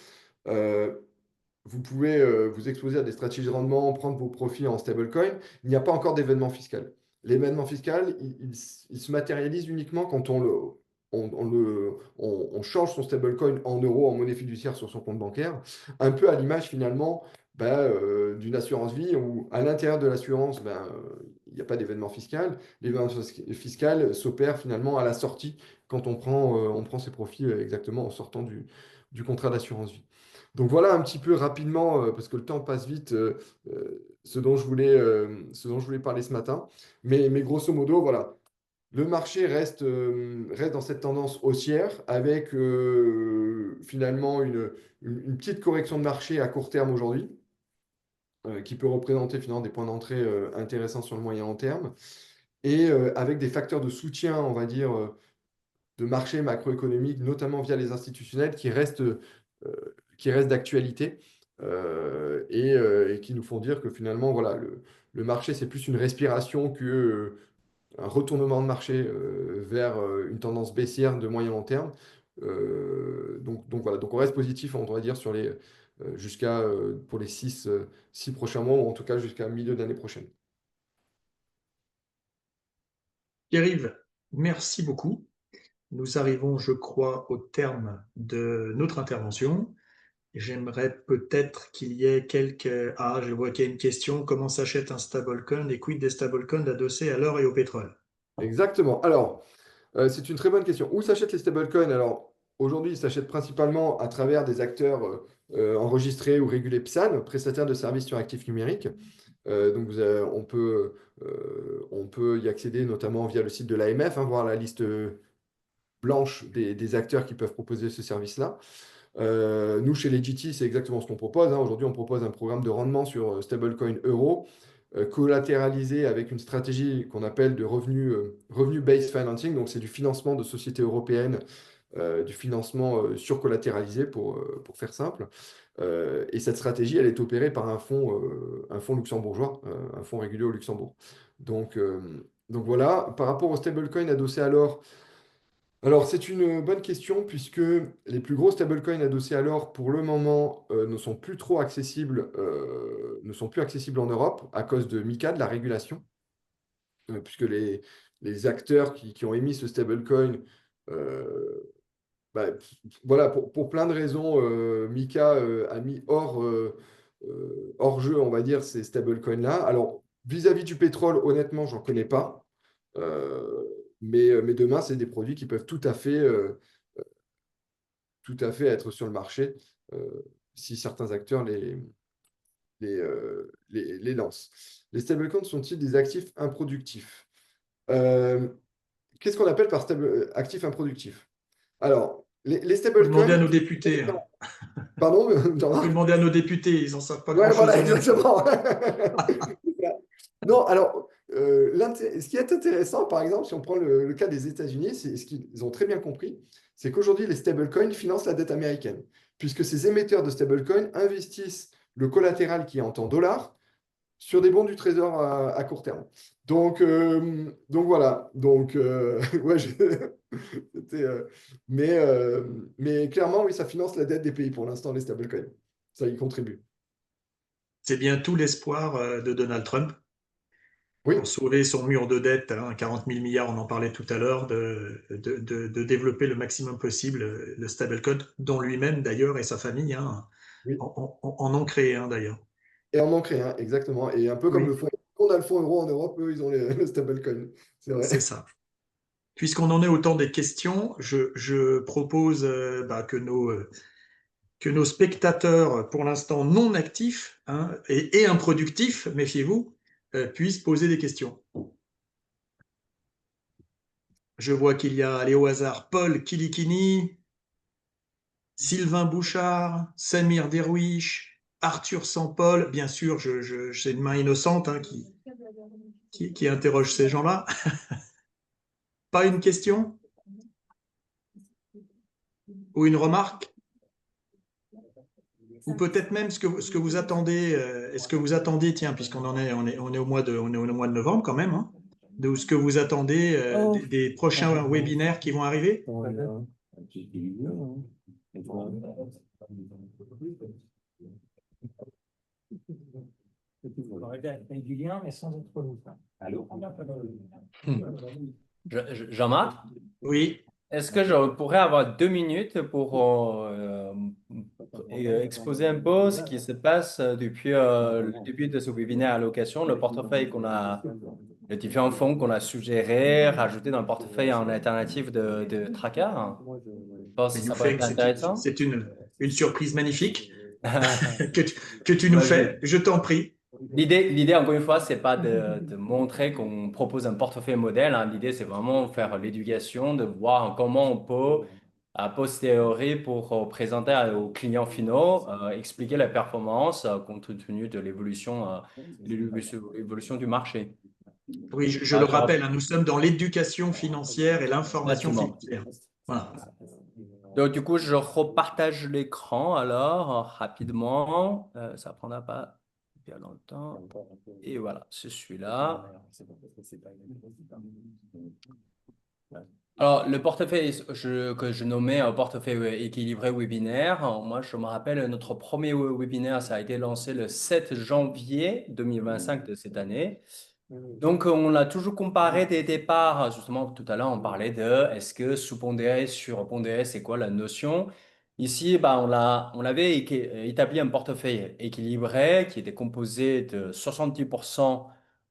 vous pouvez vous exposer à des stratégies de rendement, prendre vos profits en stablecoin. Il n'y a pas encore d'événement fiscal. L'événement fiscal, il se matérialise uniquement quand on change son stablecoin en euros, en monnaie fiduciaire sur son compte bancaire, un peu à l'image finalement d'une assurance vie où à l'intérieur de l'assurance, il n'y a pas d'événement fiscal. L'événement fiscal s'opère finalement à la sortie quand on prend ses profits exactement en sortant du contrat d'assurance vie. Donc voilà un petit peu rapidement, parce que le temps passe vite, ce dont je voulais parler ce matin. Mais grosso modo, voilà, le marché reste dans cette tendance haussière avec finalement une petite correction de marché à court terme aujourd'hui, qui peut représenter finalement des points d'entrée intéressants sur le moyen long terme, et avec des facteurs de soutien, on va dire, de marché macroéconomique, notamment via les institutionnels, qui restent d'actualité et qui nous font dire que finalement, voilà, le marché, c'est plus une respiration que un retournement de marché vers une tendance baissière de moyen long terme. Donc voilà, donc on reste positif, on doit dire, sur pour les 6 prochains mois, ou en tout cas jusqu'à milieu d'année prochaine. Pierre-Yves, merci beaucoup. Nous arrivons, je crois, au terme de notre intervention. J'aimerais peut-être qu'il y ait quelques... Ah, je vois qu'il y a une question. Comment s'achète un stablecoin et quid des stablecoins adossés à l'or et au pétrole? Exactement. Alors, c'est une très bonne question. Où s'achètent les stablecoins? Alors, aujourd'hui, ils s'achètent principalement à travers des acteurs enregistrés ou régulés PSAN, prestataires de services sur actifs numériques. Donc, on peut y accéder notamment via le site de l'AMF, voir la liste blanche des acteurs qui peuvent proposer ce service-là. Nous, chez Legity, c'est exactement ce qu'on propose. Aujourd'hui, on propose un programme de rendement sur stablecoin euro, collatéralisé avec une stratégie qu'on appelle de revenu-based financing. Donc, c'est du financement de sociétés européennes, du financement surcollatéralisé pour faire simple. Et cette stratégie, elle est opérée par un fonds luxembourgeois, un fonds régulé au Luxembourg. Donc voilà, par rapport au stablecoin adossé à l'or, alors c'est une bonne question puisque les plus gros stablecoins adossés à l'or pour le moment ne sont plus accessibles en Europe à cause de MiCA, de la régulation, puisque les acteurs qui ont émis ce stablecoin, voilà, pour plein de raisons, MiCA a mis hors jeu, on va dire, ces stablecoins-là. Alors, vis-à-vis du pétrole, honnêtement, j'en connais pas. Mais demain, c'est des produits qui peuvent tout à fait être sur le marché si certains acteurs les lancent. Les stablecoins sont-ils des actifs improductifs? Qu'est-ce qu'on appelle par actif improductif? Alors, Les Faut stablecoins. demander à nos députés. Hein. Pardon, Faut Jean-Marc? demander à nos députés, ils n'en savent pas Ouais, grand-chose. voilà, en même temps. exactement. Non, alors, ce qui est intéressant, par exemple, si on prend le cas des États-Unis, c'est ce qu'ils ont très bien compris, c'est qu'aujourd'hui, les stablecoins financent la dette américaine, puisque ces émetteurs de stablecoins investissent le collatéral qui est en temps dollars sur des bons du trésor à court terme. Donc voilà. Donc, ouais, c'était, mais clairement, oui, ça finance la dette des pays pour l'instant, les stablecoins. Ça y contribue. C'est bien tout l'espoir de Donald Trump Oui, pour sauver son mur de dette, hein, 40 000 milliards, on en parlait tout à l'heure, de développer le maximum possible le stablecoin, dont lui-même d'ailleurs et sa famille hein, oui. en ont créé un d'ailleurs. Et en manquerait un, exactement. Et un peu comme Oui. le fonds, on a le fonds euro en Europe, eux, ils ont le stablecoin. C'est vrai. C'est ça. Puisqu'on en est au temps des questions, je propose que nos spectateurs, pour l'instant non actifs hein, et improductifs, méfiez-vous, puissent poser des questions. Je vois qu'il y a, allez au hasard, Paul Kilikini, Sylvain Bouchard, Samir Derwish, Arthur Sampol. Bien sûr, j'ai une main innocente hein, qui interroge ces gens-là. Pas une question ou une remarque? Ou peut-être même ce que vous attendez, est-ce que vous attendez, tiens, puisqu'on en est, on est au mois de novembre quand même, hein, de ce que vous attendez des prochains webinaires qui vont arriver? Jean-Marc, Oui. est-ce que je pourrais avoir 2 minutes pour exposer un peu ce qui se passe depuis le début de ce webinaire allocation, le portefeuille qu'on a, les différents fonds qu'on a suggérés, rajoutés dans le portefeuille en alternative de tracker? Je pense que ça pourrait être intéressant. C'est une surprise magnifique que tu nous fais. Je t'en prie. L'idée, encore une fois, c'est pas de montrer qu'on propose un portefeuille modèle. Hein. L'idée, c'est vraiment faire l'éducation, de voir comment on peut, a posteriori, pour présenter aux clients finaux, expliquer la performance compte tenu de l'évolution du marché. Oui, je le rappelle, hein, nous sommes dans l'éducation financière et l'information financière. Voilà. Donc, du coup, je repartage l'écran alors rapidement. Ça ne prendra pas bien longtemps. Et voilà, c'est celui-là. Alors, le portefeuille que je nommais un portefeuille équilibré webinaire, moi, je me rappelle, notre premier webinaire, ça a été lancé le 7 janvier 2025 de cette année. Donc, on a toujours comparé des départs. Justement, tout à l'heure, on parlait de est-ce que sous-pondéré, sur-pondéré, c'est quoi la notion? Ici, on avait établi un portefeuille équilibré qui était composé de 70%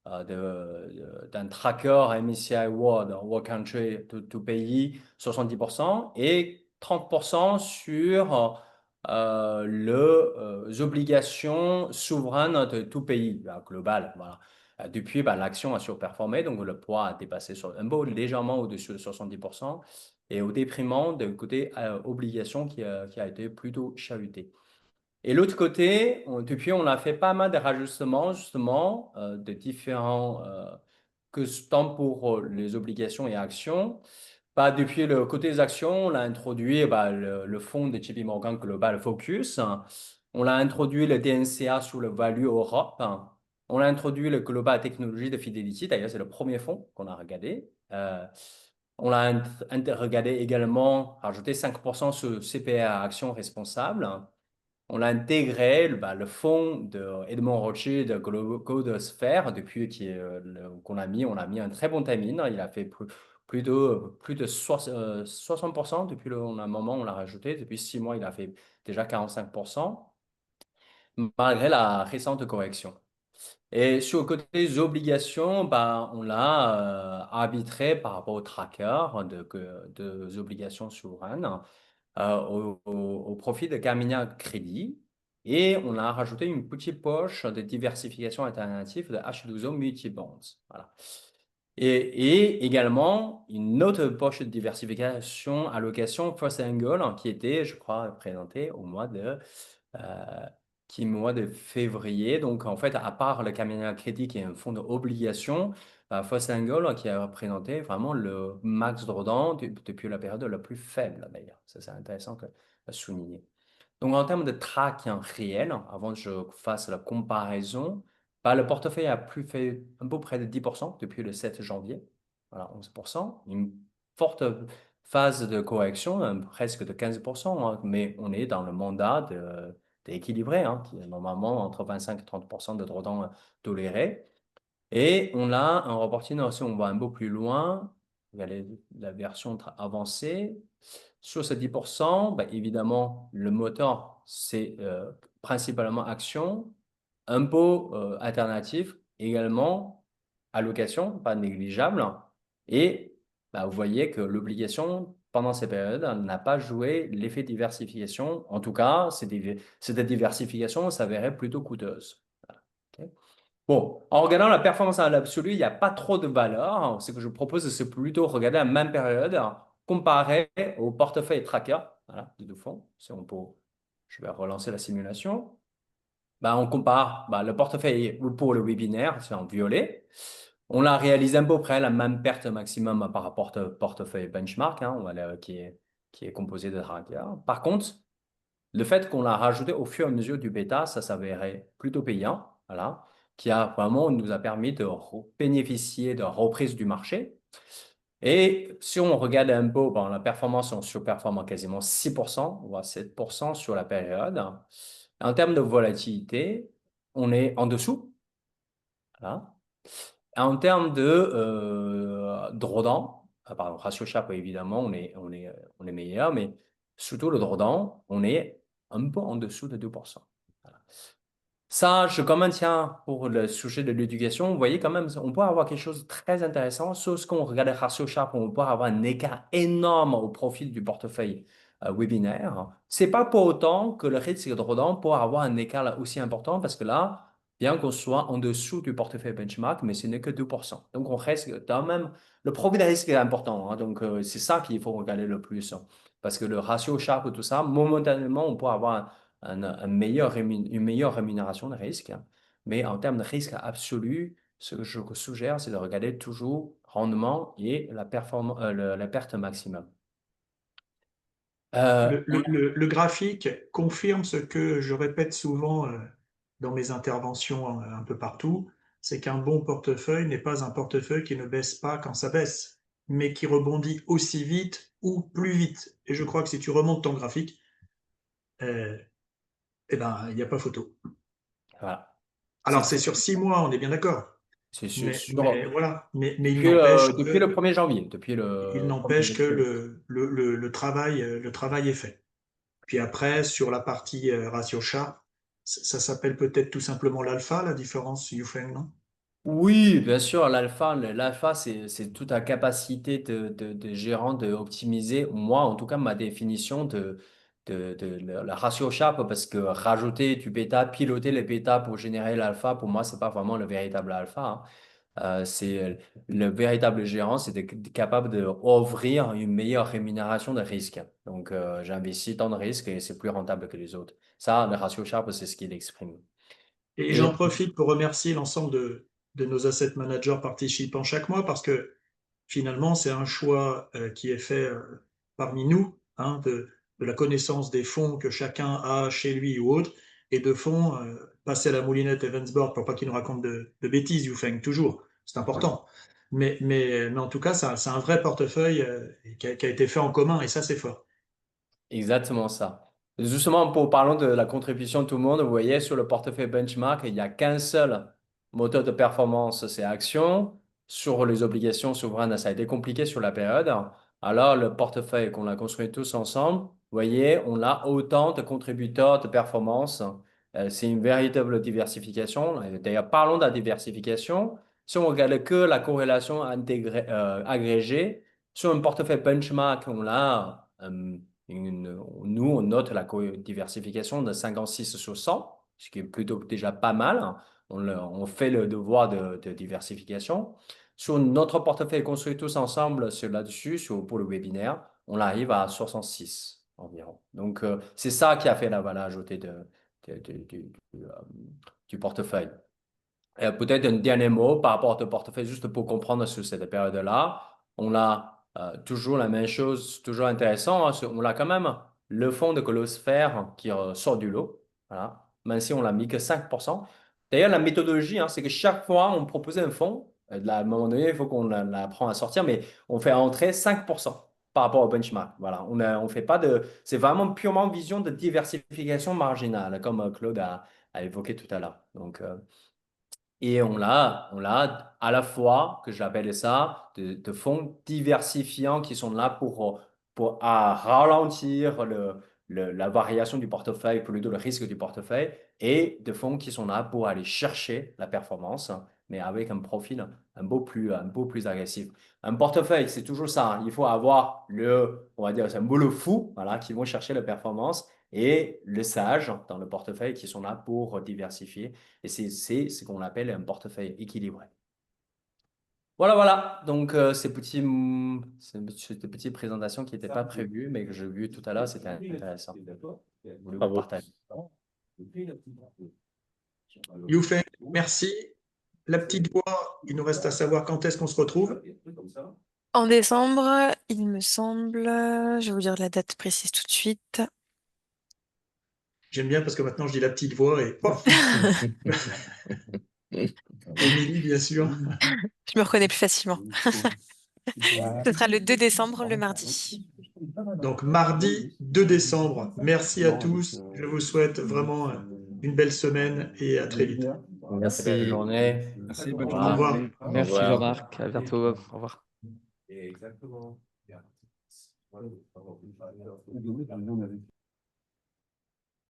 d'un tracker MSCI World, World Country, tout pays, 70%, et 30% sur les obligations souveraines de tout pays, global. Voilà. Depuis, l'action a surperformé, donc le poids a dépassé un peu légèrement au-dessus de 70%, et au détriment du côté obligation qui a été plutôt chahuté. Et l'autre côté, depuis, on a fait pas mal de rajustements, justement, de différents, tant pour les obligations et actions. Depuis le côté des actions, on a introduit le fonds de JP Morgan Global Focus. On a introduit le DNCA sur le Value Europe. On a introduit le Global Technology de Fidelity. D'ailleurs, c'est le premier fonds qu'on a regardé. On a regardé également, rajouté 5% sur CPA Actions Responsables. On a intégré le fonds de Edmond Rothschild de Global Sphere depuis qu'on a mis. On a mis un très bon timing. Il a fait plus de 60% depuis un moment, on l'a rajouté. Depuis 6 mois, il a fait déjà 45%, malgré la récente correction. Et sur le côté des obligations, on l'a arbitré par rapport au tracker des obligations souveraines au profit de Carmignac Crédit. Et on a rajouté une petite poche de diversification alternative de H2O Multibonds. Voilà. Et également, une autre poche de diversification, allocation First Angle, qui était, je crois, présentée euh, mois de février. Donc, en fait, à part le capital crédit qui est un fonds d'obligation, First Angle qui a présenté vraiment le max drawdown depuis la période la plus faible, d'ailleurs. Ça, c'est intéressant à souligner. Donc, en termes de track réel, avant que je fasse la comparaison, le portefeuille a plus fait un peu près de 10% depuis le 7 janvier. Voilà, 11%. Une forte phase de correction, presque de 15%, hein, mais on est dans le mandat d'équilibrer, hein, qui est normalement entre 25 et 30% de drawdown toléré. Et on a un reporting, si on va un peu plus loin, regardez la version avancée. Sur ces 10%, évidemment, le moteur, c'est principalement action, impôt alternatif, également allocation, pas négligeable. Et vous voyez que l'obligation, pendant ces périodes, n'a pas joué l'effet diversification. En tout cas, cette diversification s'avérait plutôt coûteuse. Voilà. OK. Bon, en regardant la performance à l'absolu, il n'y a pas trop de valeur. Ce que je propose, c'est plutôt regarder la même période comparée au portefeuille tracker, voilà, de fonds. Si on peut, je vais relancer la simulation. On compare le portefeuille pour le webinaire, c'est en violet. On a réalisé à peu près la même perte maximum par rapport au portefeuille benchmark, hein, qui est composé de trackers. Par contre, le fait qu'on l'a rajouté au fur et à mesure du bêta, ça s'avérait plutôt payant, voilà, qui a vraiment nous a permis de bénéficier de la reprise du marché. Et si on regarde un peu, la performance, on surperforme à quasiment 6%, voire 7% sur la période. En termes de volatilité, on est en dessous. Voilà. En termes de drawdown, pardon, ratio Sharpe, évidemment, on est meilleur, mais surtout le drawdown, on est un peu en dessous de 2%. Voilà. Ça, je quand même tiens pour le sujet de l'éducation. Vous voyez quand même, on peut avoir quelque chose de très intéressant. Sauf ce qu'on regarde ratio Sharpe, on peut avoir un écart énorme au profil du portefeuille webinaire. C'est pas pour autant que le risque de drawdown peut avoir un écart aussi important parce que là, bien qu'on soit en dessous du portefeuille benchmark, mais ce n'est que 2%. Donc, on reste quand même, le profil de risque est important, hein. Donc, c'est ça qu'il faut regarder le plus, hein. Parce que le ratio Sharpe, tout ça, momentanément, on peut avoir une meilleure rémunération de risque, hein. Mais en termes de risque absolu, ce que je suggère, c'est de regarder toujours rendement et la perte maximum. Le graphique confirme ce que je répète souvent dans mes interventions un peu partout, c'est qu'un bon portefeuille n'est pas un portefeuille qui ne baisse pas quand ça baisse, mais qui rebondit aussi vite ou plus vite. Et je crois que si tu remontes ton graphique, il n'y a pas photo. Voilà. Alors c'est sur 6 mois, on est bien d'accord. C'est Mais voilà. Mais il depuis, n'empêche depuis le 1er janvier. il n'empêche que le travail est fait. Puis après, sur la partie ratio Sharpe, ça s'appelle peut-être tout simplement l'alpha, la différence Yufeng, non? Oui, bien sûr, l'alpha, c'est toute la capacité de gérant d'optimiser, moi, en tout cas, ma définition de la ratio Sharpe, parce que rajouter du bêta, piloter les bêta pour générer l'alpha, pour moi, c'est pas vraiment le véritable alpha, hein. C'est le véritable gérant, c'est d'être capable d'offrir une meilleure rémunération de risque. Donc, j'investis tant de risques et c'est plus rentable que les autres. Ça, le ratio Sharpe, c'est ce qu'il exprime. Et j'en profite pour remercier l'ensemble de nos asset managers participants chaque mois parce que finalement, c'est un choix qui est fait parmi nous, hein, de la connaissance des fonds que chacun a chez lui ou autre, et de fonds passer à la moulinette Evansboard pour pas qu'ils nous racontent de bêtises, Yufeng, toujours, c'est important. Mais en tout cas, c'est un vrai portefeuille qui a été fait en commun, et ça, c'est fort. Exactement ça. Justement, pour parlant de la contribution de tout le monde, vous voyez, sur le portefeuille benchmark, il n'y a qu'un seul moteur de performance, c'est Action. Sur les obligations souveraines, ça a été compliqué sur la période. Alors, le portefeuille qu'on a construit tous ensemble, vous voyez, on a autant de contributeurs de performance. C'est une véritable diversification. D'ailleurs, parlons de la diversification. Si on regarde que la corrélation agrégée, sur un portefeuille benchmark, on a nous, on note la diversification de 56 sur 100, ce qui est plutôt déjà pas mal. On fait le devoir de diversification. sur notre portefeuille construit tous ensemble là-dessus, pour le webinaire, on arrive à 66 environ. Donc, c'est ça qui a fait la valeur ajoutée du portefeuille. Peut-être un dernier mot par rapport au portefeuille, juste pour comprendre sur cette période-là. On a toujours la même chose, toujours intéressant. Hein, on a quand même le fonds de Closephere qui sort du lot. Voilà. Même si on l'a mis que 5%. D'ailleurs, la méthodologie, hein, c'est que chaque fois, on proposait un fonds. À un moment donné, il faut qu'on l'apprend à sortir, mais on fait entrer 5% par rapport au benchmark. Voilà. On fait pas de. C'est vraiment purement vision de diversification marginale, comme Claude a évoqué tout à l'heure. Donc, et on a à la fois, que j'appelle ça, de fonds diversifiants qui sont là pour ralentir la variation du portefeuille, plutôt le risque du portefeuille, et de fonds qui sont là pour aller chercher la performance, mais avec un profil un peu plus agressif. Un portefeuille, c'est toujours ça. Hein. Il faut avoir on va dire, c'est un peu le fou, voilà, qui vont chercher la performance, et le sage dans le portefeuille qui sont là pour diversifier. Et c'est ce qu'on appelle un portefeuille équilibré. Voilà, voilà. Donc, cette petite présentation qui n'était pas prévue, mais que j'ai vue tout à l'heure, c'était intéressant. Je voulais vous partager. Youfeng, merci. La petite voix, il nous reste à savoir quand est-ce qu'on se retrouve. En décembre, il me semble, je vais vous dire la date précise tout de suite. J'aime bien parce que maintenant je dis la petite voix et pof. Émilie, bien sûr. Je me reconnais plus facilement. Ce sera le 2 décembre, le mardi. Donc mardi 2 décembre. Merci à tous. Je vous souhaite vraiment une belle semaine et à très vite. Merci. Belle journée. Merci, bonne Au journée. revoir. Merci revoir. Jean-Marc. À bientôt. Au revoir. Exactement.